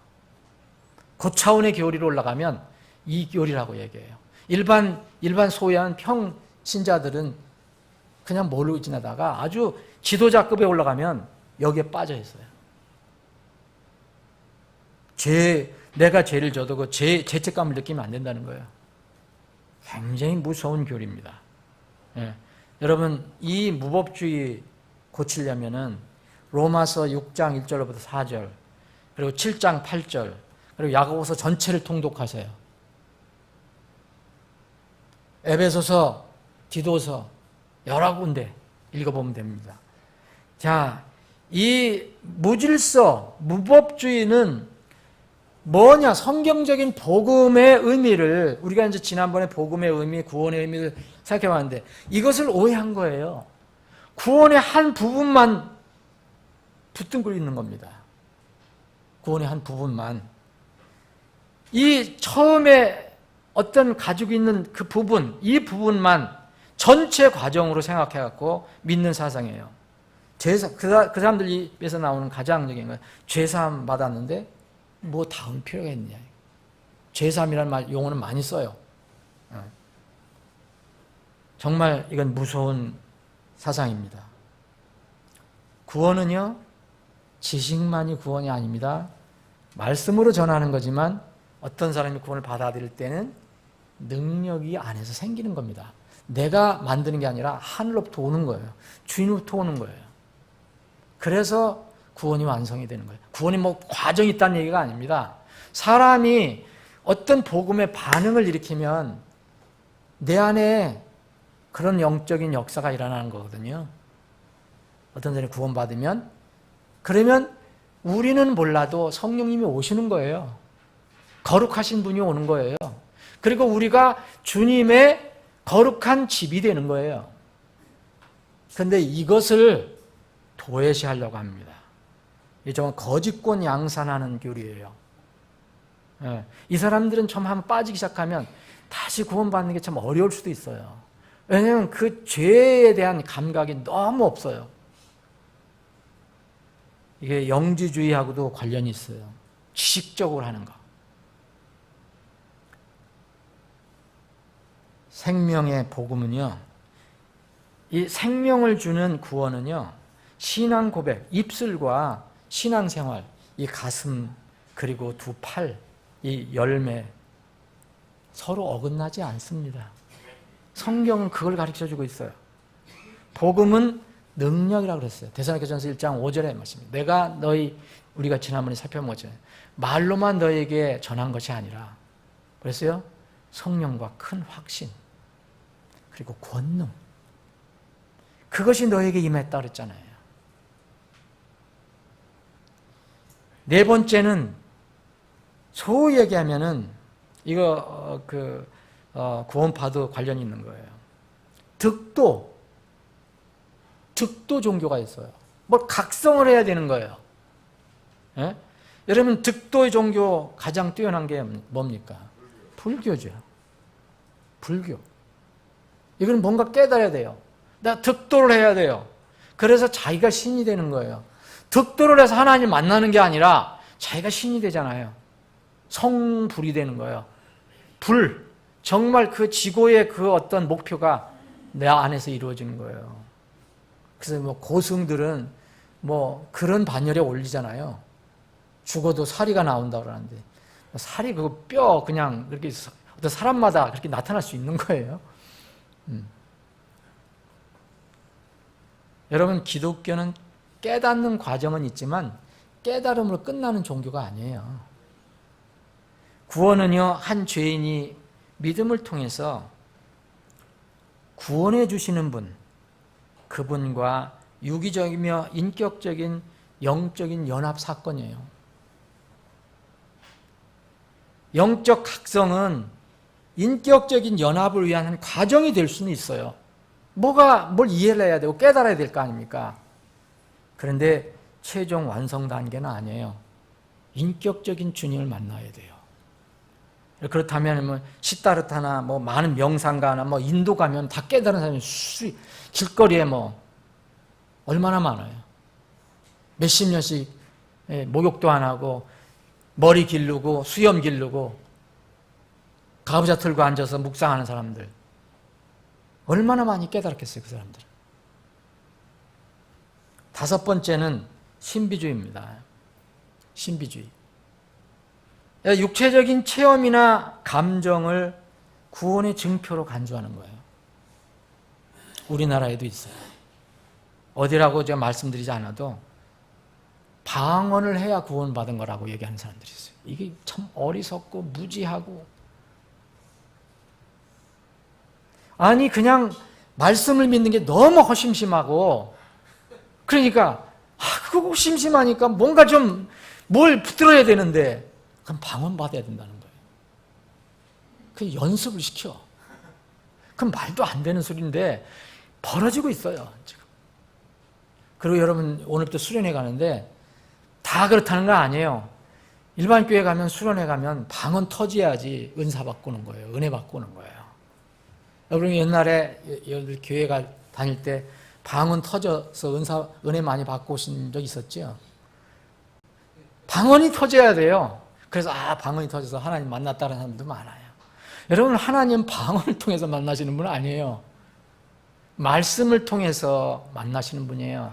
그 차원의 교리로 올라가면 이 교리라고 얘기해요. 일반 소위한 평신자들은 그냥 모르고 지나다가 아주 지도자급에 올라가면 여기에 빠져 있어요. 내가 죄를 져도 그 죄책감을 느끼면 안 된다는 거예요. 굉장히 무서운 교리입니다. 예. 여러분, 이 무법주의 고치려면은 로마서 6장 1절부터 4절, 그리고 7장 8절, 그리고 야고보서 전체를 통독하세요. 에베소서, 디도서 여러 군데 읽어보면 됩니다. 자, 이 무질서, 무법주의는 뭐냐? 성경적인 복음의 의미를, 우리가 이제 지난번에 복음의 의미, 구원의 의미를 생각해봤는데 이것을 오해한 거예요. 구원의 한 부분만 붙들고 있는 겁니다. 구원의 한 부분만. 이 처음에 어떤 가지고 있는 그 부분, 이 부분만 전체 과정으로 생각해갖고 믿는 사상이에요. 그 사람들 입에서 나오는 가장적인 거예요. 죄사함 받았는데 뭐 다음 필요가 있느냐. 죄사함이라는 용어는 많이 써요. 정말 이건 무서운 사상입니다. 구원은요, 지식만이 구원이 아닙니다. 말씀으로 전하는 거지만 어떤 사람이 구원을 받아들일 때는 능력이 안에서 생기는 겁니다. 내가 만드는 게 아니라 하늘로부터 오는 거예요. 주인으로부터 오는 거예요. 그래서 구원이 완성이 되는 거예요. 구원이 뭐 과정이 있다는 얘기가 아닙니다. 사람이 어떤 복음의 반응을 일으키면 내 안에 그런 영적인 역사가 일어나는 거거든요. 어떤 사람이 구원받으면, 그러면 우리는 몰라도 성령님이 오시는 거예요. 거룩하신 분이 오는 거예요. 그리고 우리가 주님의 거룩한 집이 되는 거예요. 그런데 이것을 도외시하려고 합니다. 이 정말 거짓권 양산하는 교리예요. 이 사람들은 좀 한번 빠지기 시작하면 다시 구원받는 게 참 어려울 수도 있어요. 왜냐하면 그 죄에 대한 감각이 너무 없어요. 이게 영지주의하고도 관련이 있어요. 지식적으로 하는 거. 생명의 복음은요, 이 생명을 주는 구원은요, 신앙 고백, 입술과 신앙생활, 이 가슴, 그리고 두 팔, 이 열매, 서로 어긋나지 않습니다. 성경은 그걸 가르쳐주고 있어요. 복음은 능력이라고 그랬어요. 데살로니가전서 1장 5절에 말씀입니다. 우리가 지난번에 살펴보았잖아요. 말로만 너에게 전한 것이 아니라, 그랬어요? 성령과 큰 확신, 그리고 권능, 그것이 너에게 임했다 그랬잖아요. 네 번째는 소위 얘기하면은 이거 구원파도 관련이 있는 거예요. 득도 종교가 있어요. 뭐 각성을 해야 되는 거예요. 예? 여러분 득도의 종교 가장 뛰어난 게 뭡니까? 불교죠. 불교. 이건 뭔가 깨달아야 돼요. 내가 득도를 해야 돼요. 그래서 자기가 신이 되는 거예요. 득도를 해서 하나님 만나는 게 아니라 자기가 신이 되잖아요. 성불이 되는 거예요. 불. 정말 그 지고의 그 어떤 목표가 내 안에서 이루어지는 거예요. 그래서 뭐 고승들은 뭐 그런 반열에 올리잖아요. 죽어도 사리가 나온다 그러는데 사리 그거 뼈 그냥 그렇게 어떤 사람마다 그렇게 나타날 수 있는 거예요. 여러분 기독교는 깨닫는 과정은 있지만 깨달음으로 끝나는 종교가 아니에요. 구원은요 한 죄인이 믿음을 통해서 구원해 주시는 분, 그분과 유기적이며 인격적인 영적인 연합 사건이에요. 영적 각성은 인격적인 연합을 위한 과정이 될 수는 있어요. 뭘 이해를 해야 되고 깨달아야 될 거 아닙니까? 그런데 최종 완성 단계는 아니에요. 인격적인 주님을 만나야 돼요. 그렇다면 뭐 시타르타나 뭐 많은 명상가나 뭐 인도 가면 다 깨달은 사람이 길거리에 뭐 얼마나 많아요. 몇십 년씩 목욕도 안 하고 머리 기르고 수염 기르고 가부좌 틀고 앉아서 묵상하는 사람들 얼마나 많이 깨달았겠어요, 그 사람들. 다섯 번째는 신비주의입니다. 신비주의. 육체적인 체험이나 감정을 구원의 증표로 간주하는 거예요. 우리나라에도 있어요. 어디라고 제가 말씀드리지 않아도 방언을 해야 구원받은 거라고 얘기하는 사람들이 있어요. 이게 참 어리석고 무지하고, 아니 그냥 말씀을 믿는 게 너무 허심심하고, 그러니까 그거 심심하니까 뭔가 좀 뭘 붙들어야 되는데 그럼 방언 받아야 된다는 거예요. 그 연습을 시켜. 그럼 말도 안 되는 소리인데 벌어지고 있어요 지금. 그리고 여러분 오늘부터 수련회 가는데 다 그렇다는 건 아니에요. 일반 교회 가면 수련회 가면 방언 터져야지 은사 받고 오는 거예요. 은혜 받고 오는 거예요. 여러분 옛날에 교회 다닐 때 방언 터져서 은혜 많이 받고 오신 적 있었죠? 방언이 터져야 돼요. 그래서 방언이 터져서 하나님 만났다는 사람도 많아요. 여러분 하나님 방언을 통해서 만나시는 분은 아니에요. 말씀을 통해서 만나시는 분이에요.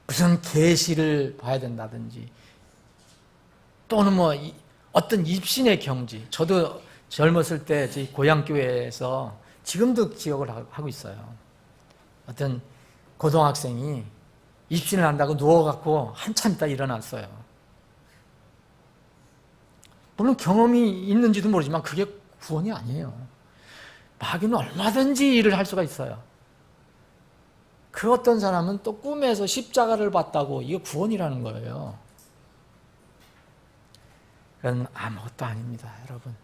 무슨 계시를 봐야 된다든지 또는 뭐 어떤 입신의 경지. 저도 젊었을 때 저희 고향교회에서 지금도 기억을 하고 있어요. 어떤 고등학생이 입신을 한다고 누워갖고 한참 있다 일어났어요. 물론 경험이 있는지도 모르지만 그게 구원이 아니에요. 마귀는 얼마든지 일을 할 수가 있어요. 그 어떤 사람은 또 꿈에서 십자가를 봤다고 이게 구원이라는 거예요. 그건 아무것도 아닙니다, 여러분.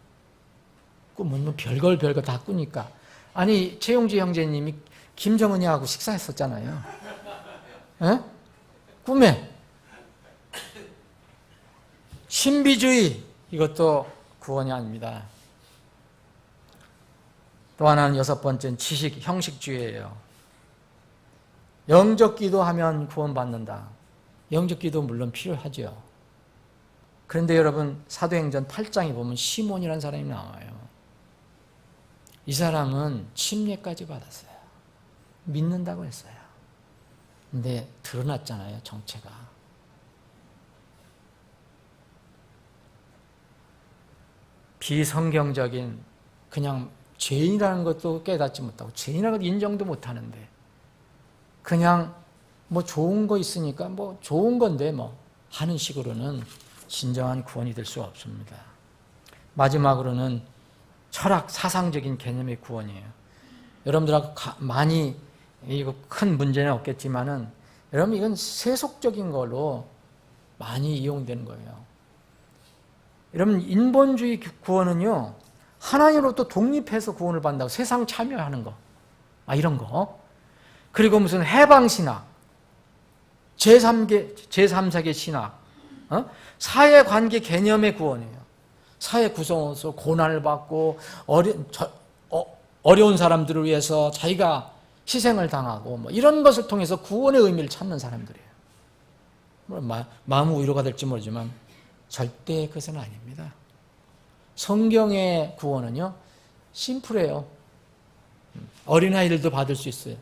꿈은 뭐 별걸 다 꾸니까. 아니 최용지 형제님이 김정은이하고 식사했었잖아요. 에? 꿈에. 신비주의, 이것도 구원이 아닙니다. 또 하나는 여섯 번째는 형식주의예요. 영적 기도하면 구원받는다. 영적 기도 물론 필요하죠. 그런데 여러분 사도행전 8장에 보면 시몬이라는 사람이 나와요. 이 사람은 침례까지 받았어요. 믿는다고 했어요. 근데 드러났잖아요, 정체가. 비성경적인, 그냥 죄인이라는 것도 깨닫지 못하고 죄인이라는 것도 인정도 못하는데 그냥 뭐 좋은 거 있으니까 뭐 좋은 건데 뭐 하는 식으로는 진정한 구원이 될 수 없습니다. 마지막으로는 철학, 사상적인 개념의 구원이에요. 여러분들하고 많이 이거 큰 문제는 없겠지만은 여러분 이건 세속적인 걸로 많이 이용되는 거예요. 여러분 인본주의 구원은요 하나님으로부터 독립해서 구원을 받는다고 세상 참여하는 거, 이런 거. 그리고 무슨 해방신학, 제3세계 신학, 사회관계 개념의 구원이에요. 사회 구성원으로서 고난을 받고 어려운 사람들을 위해서 자기가 희생을 당하고 뭐 이런 것을 통해서 구원의 의미를 찾는 사람들이에요. 마음 위로가 될지 모르지만 절대 그것은 아닙니다. 성경의 구원은요, 심플해요. 어린아이들도 받을 수 있어요.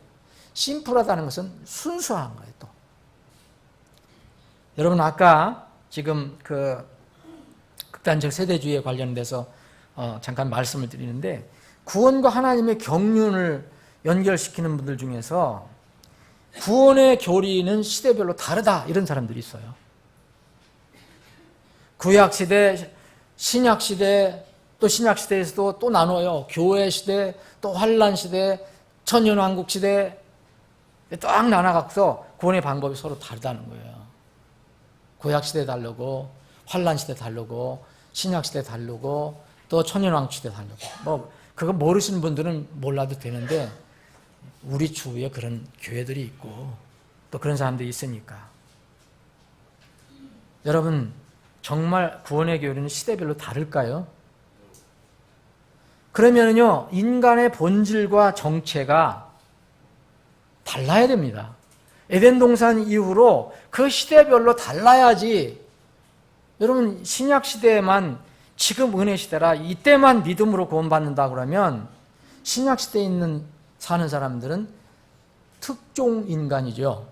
심플하다는 것은 순수한 거예요, 또. 여러분, 아까 지금 그 극단적 세대주의에 관련돼서 잠깐 말씀을 드리는데, 구원과 하나님의 경륜을 연결시키는 분들 중에서 구원의 교리는 시대별로 다르다, 이런 사람들이 있어요. 구약시대, 신약시대, 또 신약시대에서도 또 나눠요. 교회시대, 또 환란시대, 천년왕국시대, 딱 나눠갖고서 구원의 방법이 서로 다르다는 거예요. 구약시대 다르고, 환란시대 다르고, 신약시대 다르고, 또 천년왕국시대 다르고. 뭐 그거 모르시는 분들은 몰라도 되는데, 우리 주위에 그런 교회들이 있고 또 그런 사람들이 있으니까. 여러분, 정말 구원의 교리는 시대별로 다를까요? 그러면요, 인간의 본질과 정체가 달라야 됩니다. 에덴 동산 이후로 그 시대별로 달라야지. 여러분, 신약 시대에만, 지금 은혜 시대라 이때만 믿음으로 구원받는다 그러면 신약 시대에 사는 사람들은 특종 인간이죠.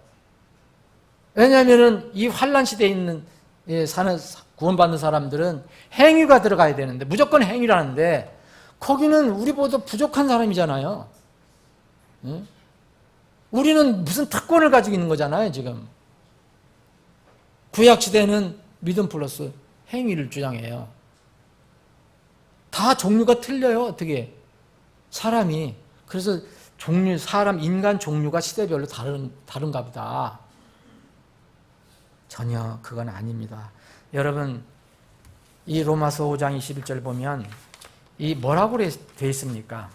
왜냐하면 이 환란 시대에 사는 구원받는 사람들은 행위가 들어가야 되는데, 무조건 행위라는데 거기는 우리보다 부족한 사람이잖아요. 우리는 무슨 특권을 가지고 있는 거잖아요, 지금. 구약 시대는 믿음 플러스 행위를 주장해요. 다 종류가 틀려요, 어떻게. 사람이. 그래서 인간 종류가 시대별로 다른가 보다. 전혀 그건 아닙니다. 여러분, 이 로마서 5장 21절 보면 이 뭐라고 되어 있습니까?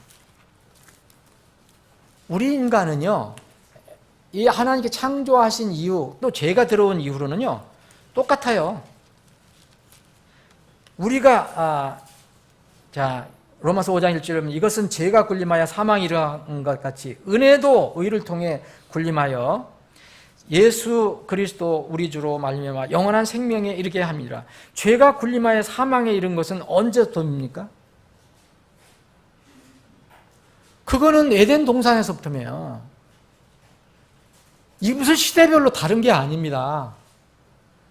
우리 인간은요, 이 하나님께 창조하신 이후, 또 죄가 들어온 이후로는요, 똑같아요. 우리가, 로마서 5장 1절에 보면 이것은 죄가 군림하여 사망이 일어난 것 같이 은혜도 의를 통해 군림하여 예수 그리스도 우리 주로 말미암아 영원한 생명에 이르게 함이라. 죄가 군림하여 사망에 이른 것은 언제부터입니까? 그거는 에덴 동산에서부터며, 이 무슨 시대별로 다른 게 아닙니다.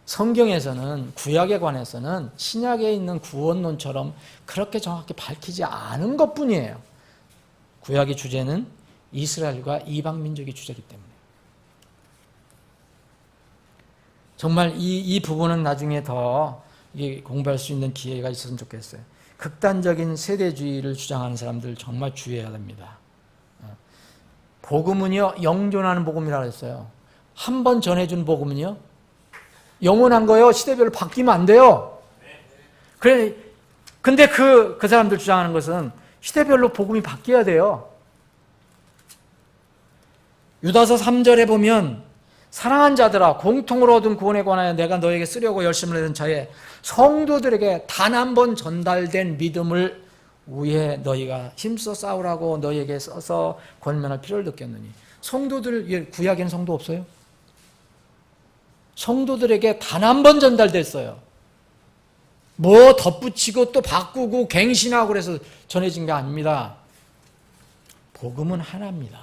성경에서는, 구약에 관해서는 신약에 있는 구원론처럼 그렇게 정확히 밝히지 않은 것뿐이에요. 구약의 주제는 이스라엘과 이방 민족의 주제이기 때문에. 정말 이 부분은 나중에 더 공부할 수 있는 기회가 있었으면 좋겠어요. 극단적인 세대주의를 주장하는 사람들 정말 주의해야 됩니다. 복음은요, 영존하는 복음이라고 했어요. 한 번 전해준 복음은요, 영원한 거요. 시대별로 바뀌면 안 돼요. 근데 그 사람들 주장하는 것은 시대별로 복음이 바뀌어야 돼요. 유다서 3절에 보면, 사랑한 자들아, 공통으로 얻은 구원에 관하여 내가 너에게 쓰려고 열심을 내는 자에 성도들에게 단 한 번 전달된 믿음을 위해 너희가 힘써 싸우라고 너희에게 써서 권면할 필요를 느꼈느니. 성도들, 구약에는 성도 없어요? 성도들에게 단 한 번 전달됐어요. 뭐 덧붙이고 또 바꾸고 갱신하고 그래서 전해진 게 아닙니다. 복음은 하나입니다.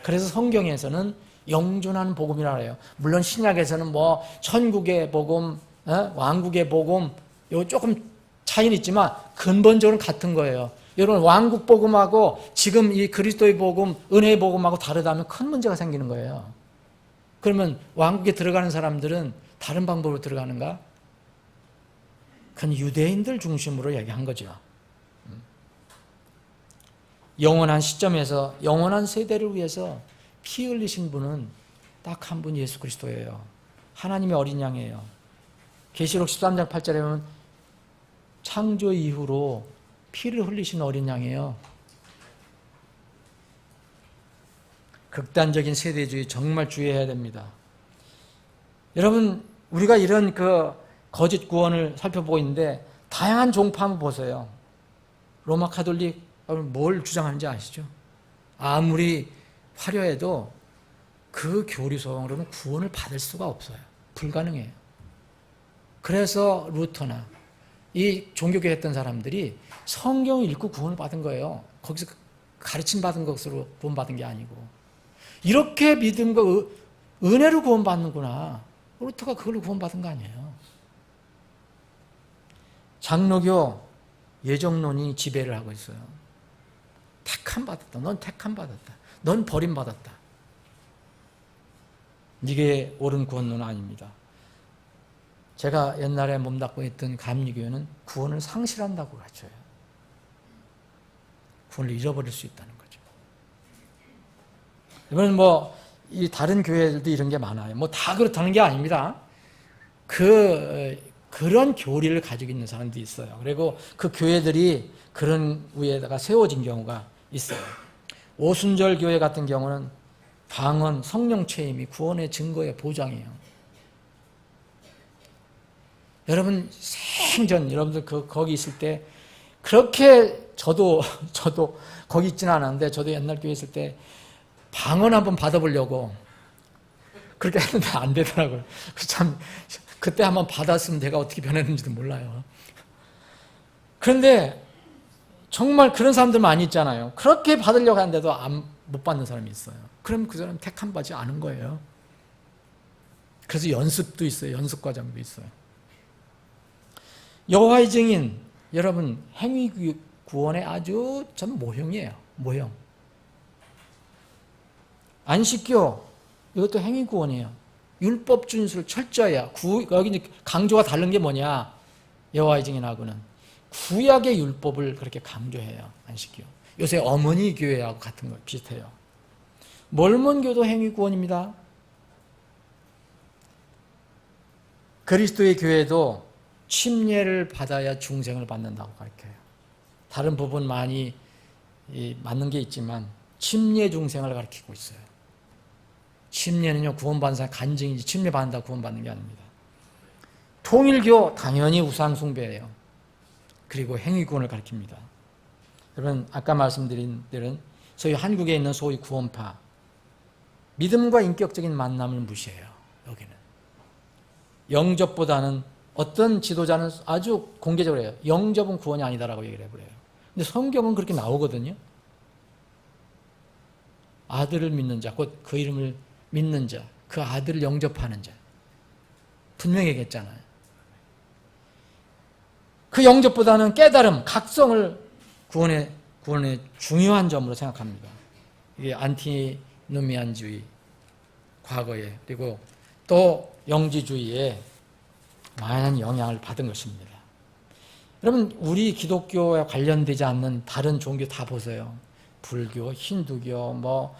그래서 성경에서는 영존하는 복음이라고 해요. 물론 신약에서는 뭐 천국의 복음, 왕국의 복음, 요 조금 차이는 있지만 근본적으로 같은 거예요. 여러분, 왕국 복음하고 지금 이 그리스도의 복음, 은혜의 복음하고 다르다면 큰 문제가 생기는 거예요. 그러면 왕국에 들어가는 사람들은 다른 방법으로 들어가는가? 그건 유대인들 중심으로 얘기한 거죠. 영원한 시점에서 영원한 세대를 위해서 피 흘리신 분은 딱 한 분, 예수 그리스도예요. 하나님의 어린 양이에요. 계시록 13장 8절에 보면 창조 이후로 피를 흘리신 어린 양이에요. 극단적인 세대주의 정말 주의해야 됩니다. 여러분, 우리가 이런 그 거짓 구원을 살펴보고 있는데 다양한 종파 한번 보세요. 로마 가톨릭 뭘 주장하는지 아시죠? 아무리 화려해도 그 교리 소망으로는 구원을 받을 수가 없어요. 불가능해요. 그래서 루터나 이 종교계 했던 사람들이 성경을 읽고 구원을 받은 거예요. 거기서 가르침 받은 것으로 구원받은 게 아니고. 이렇게 믿음과 은혜로 구원받는구나. 루터가 그걸로 구원받은 거 아니에요. 장로교 예정론이 지배를 하고 있어요. 택함 받았다. 넌 택함 받았다. 넌 버림받았다. 이게 옳은 구원론은 아닙니다. 제가 옛날에 몸담고 있던 감리교회는 구원을 상실한다고 가르쳐요. 구원을 잃어버릴 수 있다는 거죠. 이번 이 다른 교회들도 이런 게 많아요. 다 그렇다는 게 아닙니다. 그런 교리를 가지고 있는 사람도 있어요. 그리고 그 교회들이 그런 위에다가 세워진 경우가 있어요. 오순절 교회 같은 경우는 방언, 성령 체험이 구원의 증거의 보장이에요. 여러분 생전 여러분들 거기 있을 때 그렇게 저도 거기 있지는 않았는데 저도 옛날 교회 있을 때 방언 한번 받아보려고 그렇게 했는데 안 되더라고요. 참 그때 한번 받았으면 내가 어떻게 변했는지도 몰라요. 그런데 정말 그런 사람들 많이 있잖아요. 그렇게 받으려고 하는데도 못 받는 사람이 있어요. 그럼 그 사람 택함 받지 않은 거예요. 그래서 연습도 있어요. 연습 과정도 있어요. 여호와의 증인, 여러분 행위 구원의 아주 전 모형이에요. 모형. 안식교, 이것도 행위 구원이에요. 율법 준수를 철저히 해야. 여기 강조가 다른 게 뭐냐? 여호와의 증인하고는 구약의 율법을 그렇게 강조해요. 안식교. 요새 어머니 교회하고 같은 거 비슷해요. 몰몬교도 행위 구원입니다. 그리스도의 교회도 침례를 받아야 중생을 받는다고 가르쳐요. 다른 부분 많이 맞는 게 있지만 침례 중생을 가르치고 있어요. 침례는요 구원받는 사람 간증이지 침례 받는다고 구원받는 게 아닙니다. 통일교 당연히 우상 숭배예요. 그리고 행위구원을 가르칩니다. 여러분 아까 말씀드린 데는 소위 한국에 있는 소위 구원파 믿음과 인격적인 만남을 무시해요. 여기는 영접보다는 어떤 지도자는 아주 공개적으로 해요. 영접은 구원이 아니다라고 얘기를 해버려요. 근데 성경은 그렇게 나오거든요. 아들을 믿는 자, 곧 그 이름을 믿는 자, 그 아들을 영접하는 자. 분명히 얘기했잖아요. 그 영접보다는 깨달음, 각성을 구원의 중요한 점으로 생각합니다. 이게 안티노미안주의, 과거에, 그리고 또 영지주의에 많은 영향을 받은 것입니다. 여러분, 우리 기독교와 관련되지 않는 다른 종교 다 보세요. 불교, 힌두교,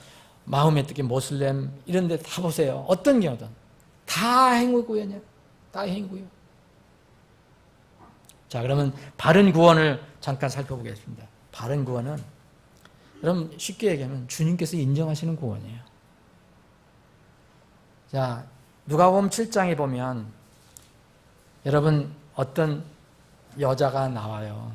마음에 뜨게 모슬렘 이런 데 다 보세요. 어떤 경우든 다 행위구원이야. 다 행위구원. 자, 그러면 바른 구원을 잠깐 살펴보겠습니다. 바른 구원은 여러분 쉽게 얘기하면 주님께서 인정하시는 구원이에요. 자, 누가복음 7장에 보면 여러분 어떤 여자가 나와요.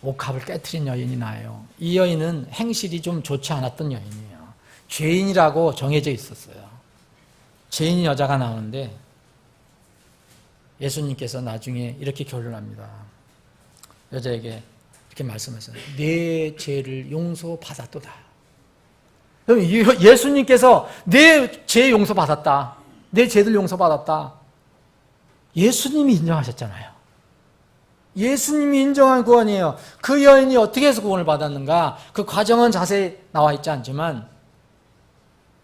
옥합을 깨트린 여인이 나와요. 이 여인은 행실이 좀 좋지 않았던 여인이에요. 죄인이라고 정해져 있었어요. 죄인 여자가 나오는데 예수님께서 나중에 이렇게 결론합니다. 여자에게 이렇게 말씀하셨어요. 내 죄를 용서받았도다. 예수님께서 내 죄 용서받았다. 내 죄들 용서받았다. 예수님이 인정하셨잖아요. 예수님이 인정한 구원이에요. 그 여인이 어떻게 해서 구원을 받았는가? 그 과정은 자세히 나와 있지 않지만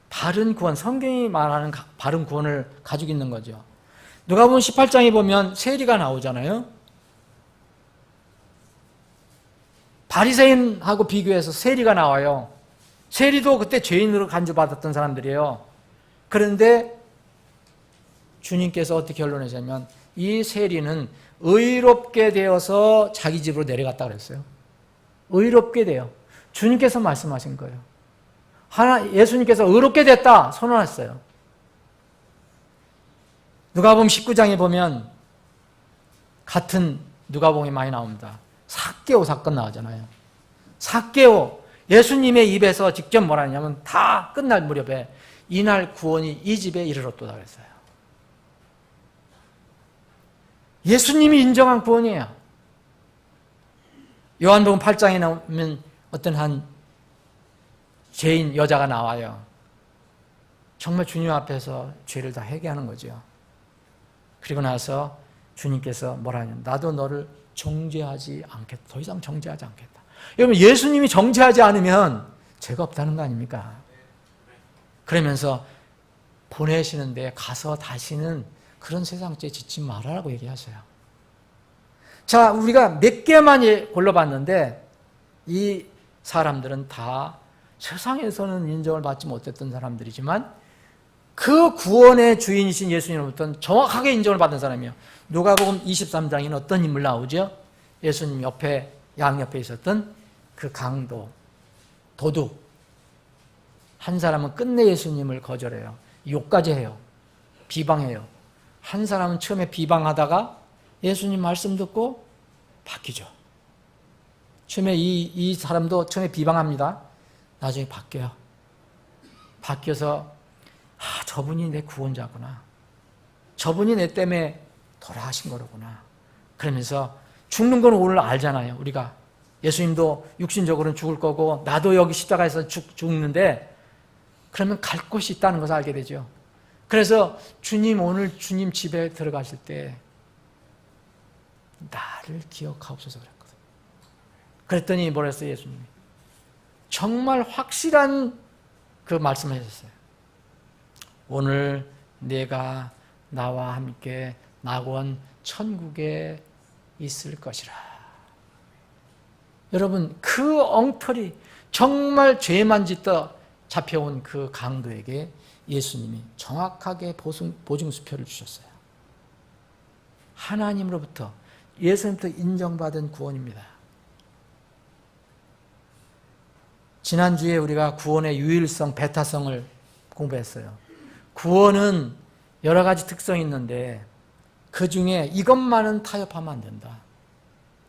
바른 구원, 성경이 말하는 바른 구원을 가지고 있는 거죠. 누가복음 18장에 보면 세리가 나오잖아요. 바리새인하고 비교해서 세리가 나와요. 세리도 그때 죄인으로 간주받았던 사람들이에요. 그런데 주님께서 어떻게 결론하셨냐면 이 세리는 의롭게 되어서 자기 집으로 내려갔다 그랬어요. 의롭게 돼요. 주님께서 말씀하신 거예요. 예수님께서 의롭게 됐다 선언했어요. 누가복음 19장에 보면 같은 누가복음이 많이 나옵니다. 삭개오 사건 나오잖아요. 삭개오, 예수님의 입에서 직접 뭐라 하냐면 다 끝날 무렵에 이날 구원이 이 집에 이르렀도다 그랬어요. 예수님이 인정한 구원이에요. 요한복음 8장에 나오면 어떤 한 죄인 여자가 나와요. 정말 주님 앞에서 죄를 다 회개하는 거죠. 그리고 나서 주님께서 뭐라 하냐면 나도 너를 정죄하지 않겠다. 더 이상 정죄하지 않겠다. 여러분 예수님이 정죄하지 않으면 죄가 없다는 거 아닙니까? 그러면서 보내시는데 가서 다시는 그런 세상죄 짓지 말아라고 얘기하세요. 자, 우리가 몇 개만 골라봤는데 이 사람들은 다 세상에서는 인정을 받지 못했던 사람들이지만 그 구원의 주인이신 예수님으로부터 정확하게 인정을 받은 사람이에요. 누가복음 23장에는 어떤 인물 나오죠? 예수님 옆에 양옆에 있었던 그 강도, 도둑. 한 사람은 끝내 예수님을 거절해요. 욕까지 해요. 비방해요. 한 사람은 처음에 비방하다가 예수님 말씀 듣고 바뀌죠. 처음에 이 사람도 처음에 비방합니다. 나중에 바뀌어요. 바뀌어서 저분이 내 구원자구나. 저분이 내 때문에 돌아가신 거로구나. 그러면서 죽는 건 오늘 알잖아요. 우리가 예수님도 육신적으로는 죽을 거고 나도 여기 십자가에서 죽는데 그러면 갈 곳이 있다는 것을 알게 되죠. 그래서 주님 오늘 주님 집에 들어가실 때 나를 기억하옵소서 그랬거든요. 그랬더니 뭐라 했어요 예수님이? 정말 확실한 그 말씀을 해주셨어요. 오늘 내가 나와 함께 낙원 천국에 있을 것이라. 여러분 그 엉터리 정말 죄만 짓다 잡혀온 그 강도에게 예수님이 정확하게 보증수표를 주셨어요. 하나님으로부터 예수님부터 인정받은 구원입니다. 지난주에 우리가 구원의 유일성, 배타성을 공부했어요. 구원은 여러 가지 특성이 있는데 그 중에 이것만은 타협하면 안 된다.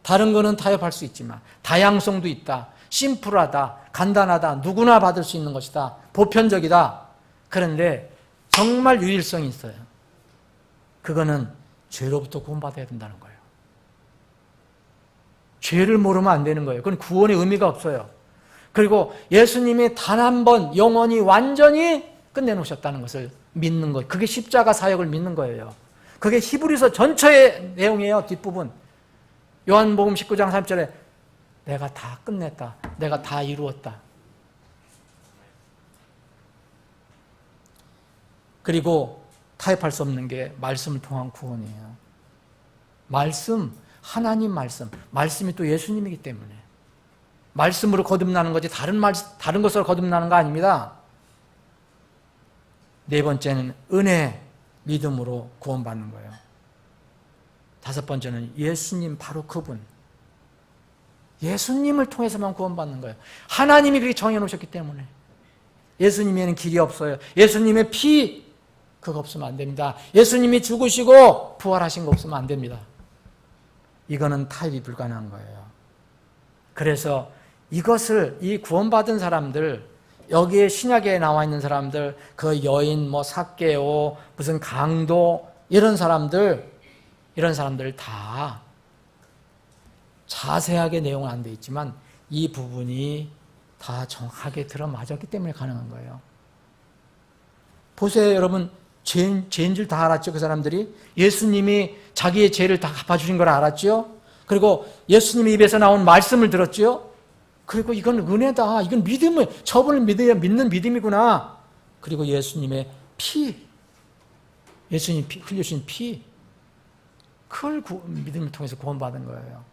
다른 거는 타협할 수 있지만 다양성도 있다. 심플하다. 간단하다. 누구나 받을 수 있는 것이다. 보편적이다. 그런데 정말 유일성이 있어요. 그거는 죄로부터 구원받아야 된다는 거예요. 죄를 모르면 안 되는 거예요. 그건 구원의 의미가 없어요. 그리고 예수님이 단 한 번 영원히 완전히 끝내놓으셨다는 것을 믿는 것. 그게 십자가 사역을 믿는 거예요. 그게 히브리서 전체의 내용이에요. 뒷부분. 요한복음 19장 3절에 내가 다 끝냈다. 내가 다 이루었다. 그리고 타협할 수 없는 게 말씀을 통한 구원이에요. 말씀, 하나님 말씀. 말씀이 또 예수님이기 때문에. 말씀으로 거듭나는 거지 다른 것으로 거듭나는 거 아닙니다. 네 번째는 은혜, 믿음으로 구원받는 거예요. 다섯 번째는 예수님 바로 그분. 예수님을 통해서만 구원받는 거예요. 하나님이 그렇게 정해놓으셨기 때문에. 예수님에는 길이 없어요. 예수님의 피, 그거 없으면 안 됩니다. 예수님이 죽으시고 부활하신 거 없으면 안 됩니다. 이거는 타협이 불가능한 거예요. 그래서 이것을, 이 구원받은 사람들, 여기에 신약에 나와 있는 사람들, 그 여인, 삭개오, 무슨 강도, 이런 사람들 다 자세하게 내용은 안 돼 있지만 이 부분이 다 정확하게 들어맞았기 때문에 가능한 거예요. 보세요, 여러분. 죄인 줄 다 알았죠, 그 사람들이? 예수님이 자기의 죄를 다 갚아주신 걸 알았죠? 그리고 예수님의 입에서 나온 말씀을 들었죠? 그리고 이건 은혜다. 이건 믿음을, 저분을 믿는 믿음이구나. 그리고 예수님의 피, 예수님이 흘려주신 피, 그걸 믿음을 통해서 구원받은 거예요.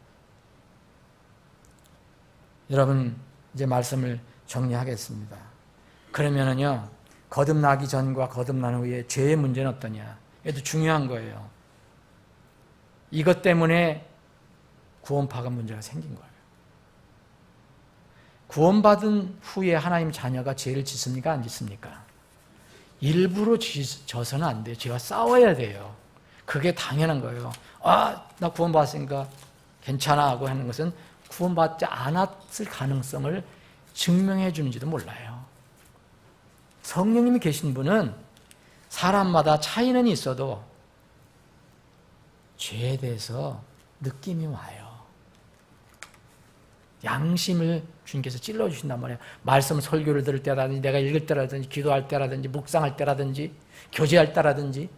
여러분, 이제 말씀을 정리하겠습니다. 그러면은요, 거듭나기 전과 거듭난 후에 죄의 문제는 어떠냐? 이것도 중요한 거예요. 이것 때문에 구원파가 문제가 생긴 거예요. 구원받은 후에 하나님 자녀가 죄를 짓습니까? 안 짓습니까? 일부러 져서는 안 돼요. 죄와 싸워야 돼요. 그게 당연한 거예요. 나 구원받았으니까 괜찮아 하고 하는 것은 구원받지 않았을 가능성을 증명해 주는지도 몰라요. 성령님이 계신 분은 사람마다 차이는 있어도 죄에 대해서 느낌이 와요. 양심을 주님께서 찔러주신단 말이에요. 말씀 설교를 들을 때라든지 내가 읽을 때라든지 기도할 때라든지 묵상할 때라든지 교제할 때라든지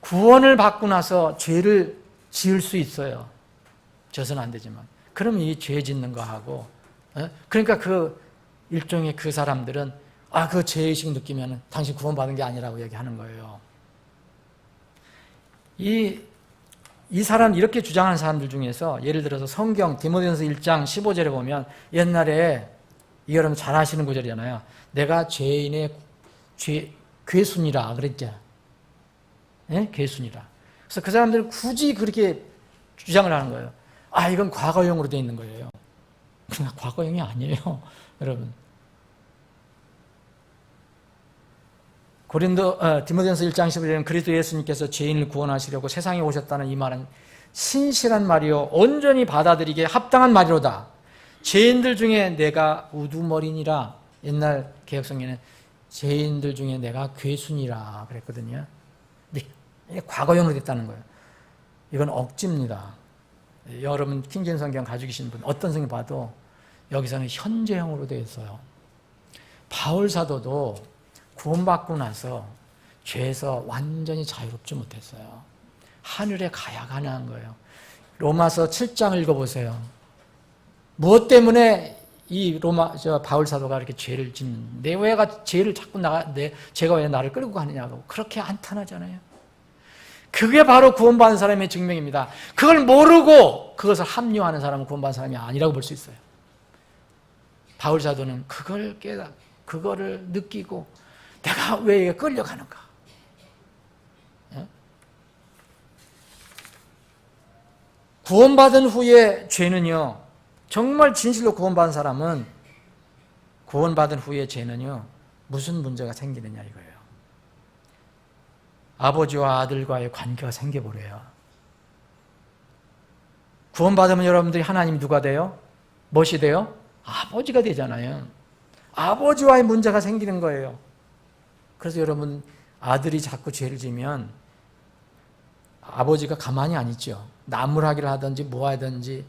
구원을 받고 나서 죄를 지을 수 있어요. 져서는 안 되지만. 그럼 이 죄 짓는 거하고 그러니까 그 일종의 그 사람들은 그 죄의식 느끼면 당신 구원받은 게 아니라고 얘기하는 거예요. 이 사람 이렇게 주장하는 사람들 중에서 예를 들어서 성경 디모데전서 1장 15절에 보면 옛날에 이 여러분 잘 아시는 구절이잖아요. 내가 죄인의 괴순이라 그랬죠. 네? 괴순이라. 그래서 그 사람들은 굳이 그렇게 주장을 하는 거예요. 이건 과거형으로 되어 있는 거예요. 과거형이 아니에요, 여러분. 디모데전서 1장 15절에는 그리스도 예수님께서 죄인을 구원하시려고 세상에 오셨다는 이 말은 신실한 말이요 온전히 받아들이기에 합당한 말이로다. 죄인들 중에 내가 우두머리니라. 옛날 개혁성경에는 죄인들 중에 내가 괴순이라 그랬거든요. 근데 이게 과거형으로 됐다는 거예요. 이건 억지입니다. 여러분 킹제임스 성경 가지고 계신 분 어떤 성경 봐도 여기서는 현재형으로 되어 있어요. 바울 사도도 구원받고 나서 죄에서 완전히 자유롭지 못했어요. 하늘에 가야 가능한 거예요. 로마서 7장을 읽어보세요. 무엇 때문에 바울 사도가 이렇게 죄를 짓는데 왜 죄를 자꾸 제가 왜 나를 끌고 가느냐고 그렇게 한탄하잖아요. 그게 바로 구원받은 사람의 증명입니다. 그걸 모르고 그것을 합리화하는 사람은 구원받은 사람이 아니라고 볼 수 있어요. 바울 사도는 그거를 느끼고 내가 왜 끌려가는가? 구원받은 후에 죄는요, 정말 진실로 구원받은 사람은 구원받은 후에 죄는요, 무슨 문제가 생기느냐 이거예요. 아버지와 아들과의 관계가 생겨버려요. 구원받으면 여러분들이 하나님이 누가 돼요? 무엇이 돼요? 아버지가 되잖아요. 아버지와의 문제가 생기는 거예요. 그래서 여러분 아들이 자꾸 죄를 지면 아버지가 가만히 안 있죠. 나무라기를 하든지 뭐 하든지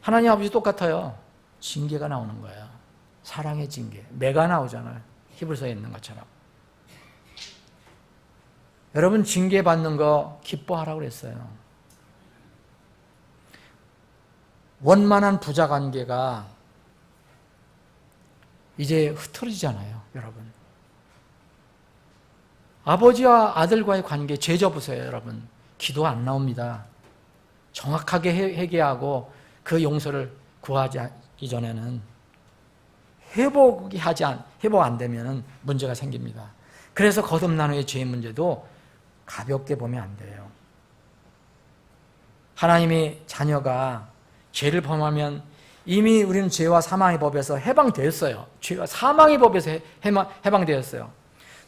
하나님 아버지 똑같아요. 징계가 나오는 거예요. 사랑의 징계. 매가 나오잖아요. 히브리서에 있는 것처럼. 여러분 징계받는 거 기뻐하라고 그랬어요. 원만한 부자 관계가 이제 흐트러지잖아요, 여러분. 아버지와 아들과의 관계 죄 접으세요, 여러분. 기도 안 나옵니다. 정확하게 회개하고 그 용서를 구하지 이전에는 회복 안 되면 문제가 생깁니다. 그래서 거듭난 후의 죄의 문제도 가볍게 보면 안 돼요. 하나님의 자녀가 죄를 범하면 이미 우리는 죄와 사망의 법에서 해방되었어요. 죄와 사망의 법에서 해방되었어요.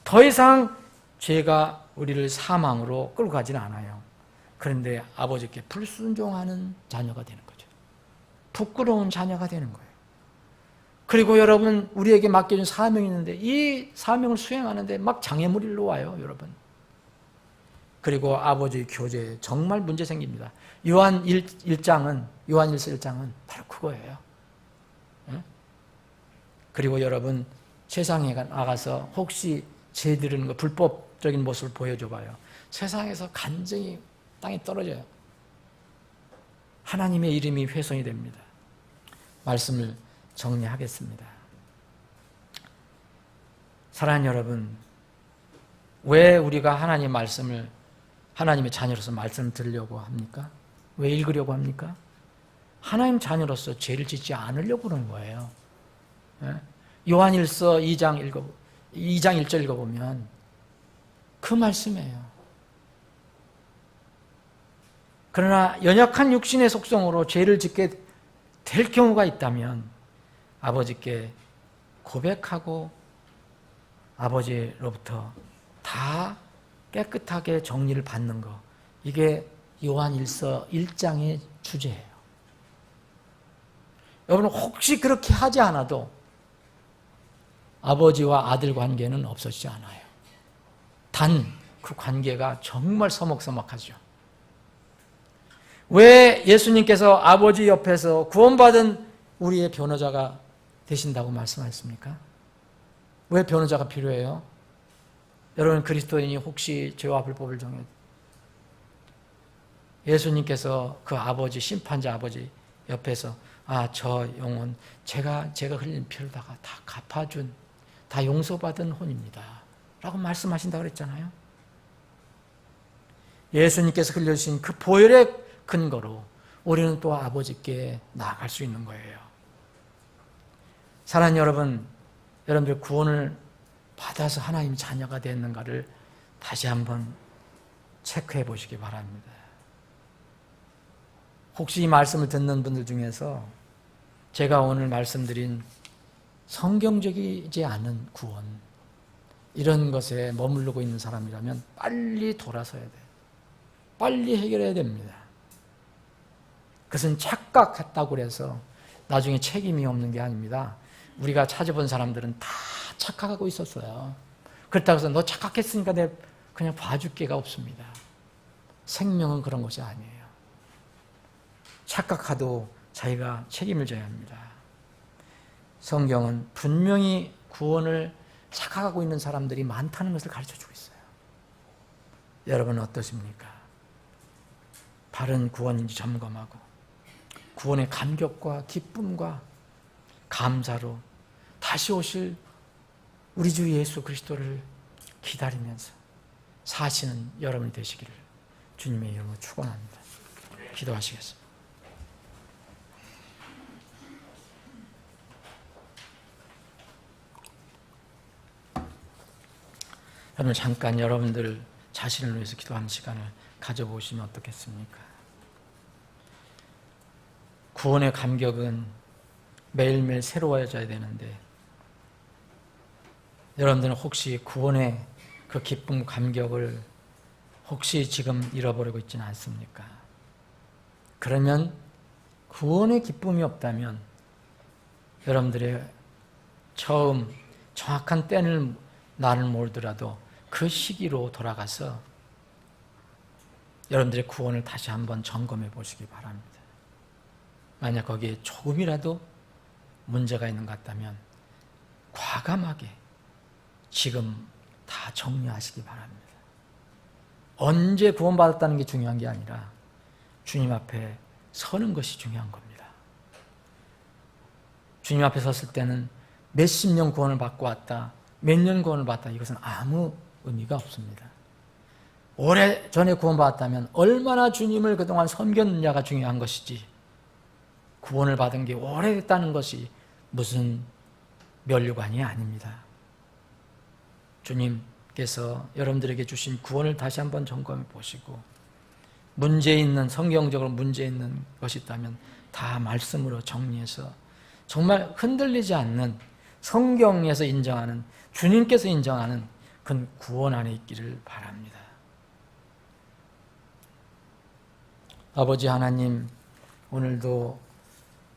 더 이상 죄가 우리를 사망으로 끌고 가지는 않아요. 그런데 아버지께 불순종하는 자녀가 되는 거죠. 부끄러운 자녀가 되는 거예요. 그리고 여러분 우리에게 맡겨준 사명이 있는데 이 사명을 수행하는데 막 장애물이 일러와요, 여러분. 그리고 아버지의 교제에 정말 문제 생깁니다. 요한일서 1장은 바로 그거예요. 그리고 여러분 세상에 나가서 혹시 죄 지르는 거 불법적인 모습을 보여줘봐요. 세상에서 간증이 땅에 떨어져요. 하나님의 이름이 훼손이 됩니다. 말씀을 정리하겠습니다. 사랑하는 여러분, 왜 우리가 하나님의 자녀로서 말씀을 들으려고 합니까? 왜 읽으려고 합니까? 하나님 자녀로서 죄를 짓지 않으려고 그러는 거예요. 요한일서 2장 1절 읽어보면 그 말씀이에요. 그러나 연약한 육신의 속성으로 죄를 짓게 될 경우가 있다면 아버지께 고백하고 아버지로부터 다 깨끗하게 정리를 받는 거, 이게 요한 1장의 주제예요. 여러분, 혹시 그렇게 하지 않아도 아버지와 아들 관계는 없어지지 않아요. 단 그 관계가 정말 서먹서먹하죠. 왜 예수님께서 아버지 옆에서 구원받은 우리의 변호자가 되신다고 말씀하셨습니까? 왜 변호자가 필요해요? 여러분, 그리스도인이 혹시 죄와 불법을 정해 예수님께서 그 아버지, 심판자 아버지 옆에서 저 영혼 제가 흘린 피로다가 다 갚아준, 다 용서받은 혼입니다 라고 말씀하신다고 그랬잖아요. 예수님께서 흘려주신 그 보혈의 근거로 우리는 또 아버지께 나아갈 수 있는 거예요. 사랑하는 여러분, 여러분들 구원을 받아서 하나님 자녀가 됐는가를 다시 한번 체크해 보시기 바랍니다. 혹시 이 말씀을 듣는 분들 중에서 제가 오늘 말씀드린 성경적이지 않은 구원, 이런 것에 머무르고 있는 사람이라면 빨리 돌아서야 돼요. 빨리 해결해야 됩니다. 그것은 착각했다고 해서 나중에 책임이 없는 게 아닙니다. 우리가 찾아본 사람들은 다 착각하고 있었어요. 그렇다고 해서 너 착각했으니까 내가 그냥 봐줄 게가 없습니다. 생명은 그런 것이 아니에요. 착각하도 자기가 책임을 져야 합니다. 성경은 분명히 구원을 착각하고 있는 사람들이 많다는 것을 가르쳐주고 있어요. 여러분은 어떠십니까? 바른 구원인지 점검하고 구원의 감격과 기쁨과 감사로 다시 오실 우리 주 예수 그리스도를 기다리면서 사시는 여러분이 되시기를 주님의 이름으로 축원합니다. 기도하시겠습니다. 여러분, 잠깐 여러분들 자신을 위해서 기도하는 시간을 가져보시면 어떻겠습니까? 구원의 감격은 매일매일 새로워져야 되는데 여러분들은 혹시 구원의 그 기쁨, 감격을 혹시 지금 잃어버리고 있지는 않습니까? 그러면 구원의 기쁨이 없다면 여러분들의 처음 정확한 때는 나는 모르더라도 그 시기로 돌아가서 여러분들의 구원을 다시 한번 점검해 보시기 바랍니다. 만약 거기에 조금이라도 문제가 있는 것 같다면 과감하게 지금 다 정리하시기 바랍니다. 언제 구원받았다는 게 중요한 게 아니라 주님 앞에 서는 것이 중요한 겁니다. 주님 앞에 섰을 때는 몇십 년 구원을 받고 왔다, 몇 년 구원을 받았다, 이것은 아무 의미가 없습니다. 오래전에 구원받았다면 얼마나 주님을 그동안 섬겼느냐가 중요한 것이지, 구원을 받은 게 오래됐다는 것이 무슨 면류관이 아닙니다. 주님께서 여러분들에게 주신 구원을 다시 한번 점검해 보시고, 문제 있는, 성경적으로 문제 있는 것이 있다면 다 말씀으로 정리해서 정말 흔들리지 않는, 성경에서 인정하는, 주님께서 인정하는 그 구원 안에 있기를 바랍니다. 아버지 하나님, 오늘도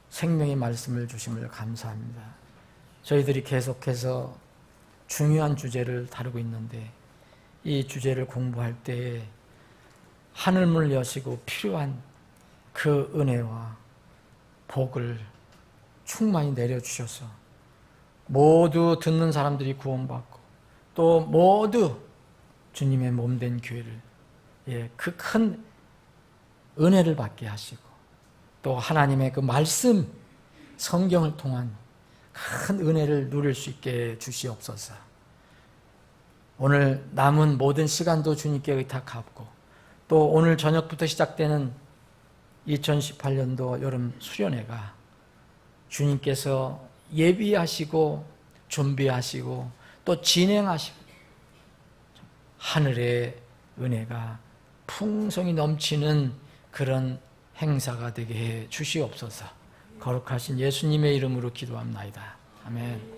생명의 말씀을 주심을 감사합니다. 저희들이 계속해서 중요한 주제를 다루고 있는데 이 주제를 공부할 때에 하늘문을 여시고 필요한 그 은혜와 복을 충만히 내려주셔서 모두 듣는 사람들이 구원받고 또 모두 주님의 몸된 교회를 그 큰 은혜를 받게 하시고 또 하나님의 그 말씀, 성경을 통한 큰 은혜를 누릴 수 있게 주시옵소서. 오늘 남은 모든 시간도 주님께 의탁하고 또 오늘 저녁부터 시작되는 2018년도 여름 수련회가 주님께서 예비하시고 준비하시고 또 진행하시고 하늘의 은혜가 풍성히 넘치는 그런 행사가 되게 해 주시옵소서. 거룩하신 예수님의 이름으로 기도합나이다. 아멘.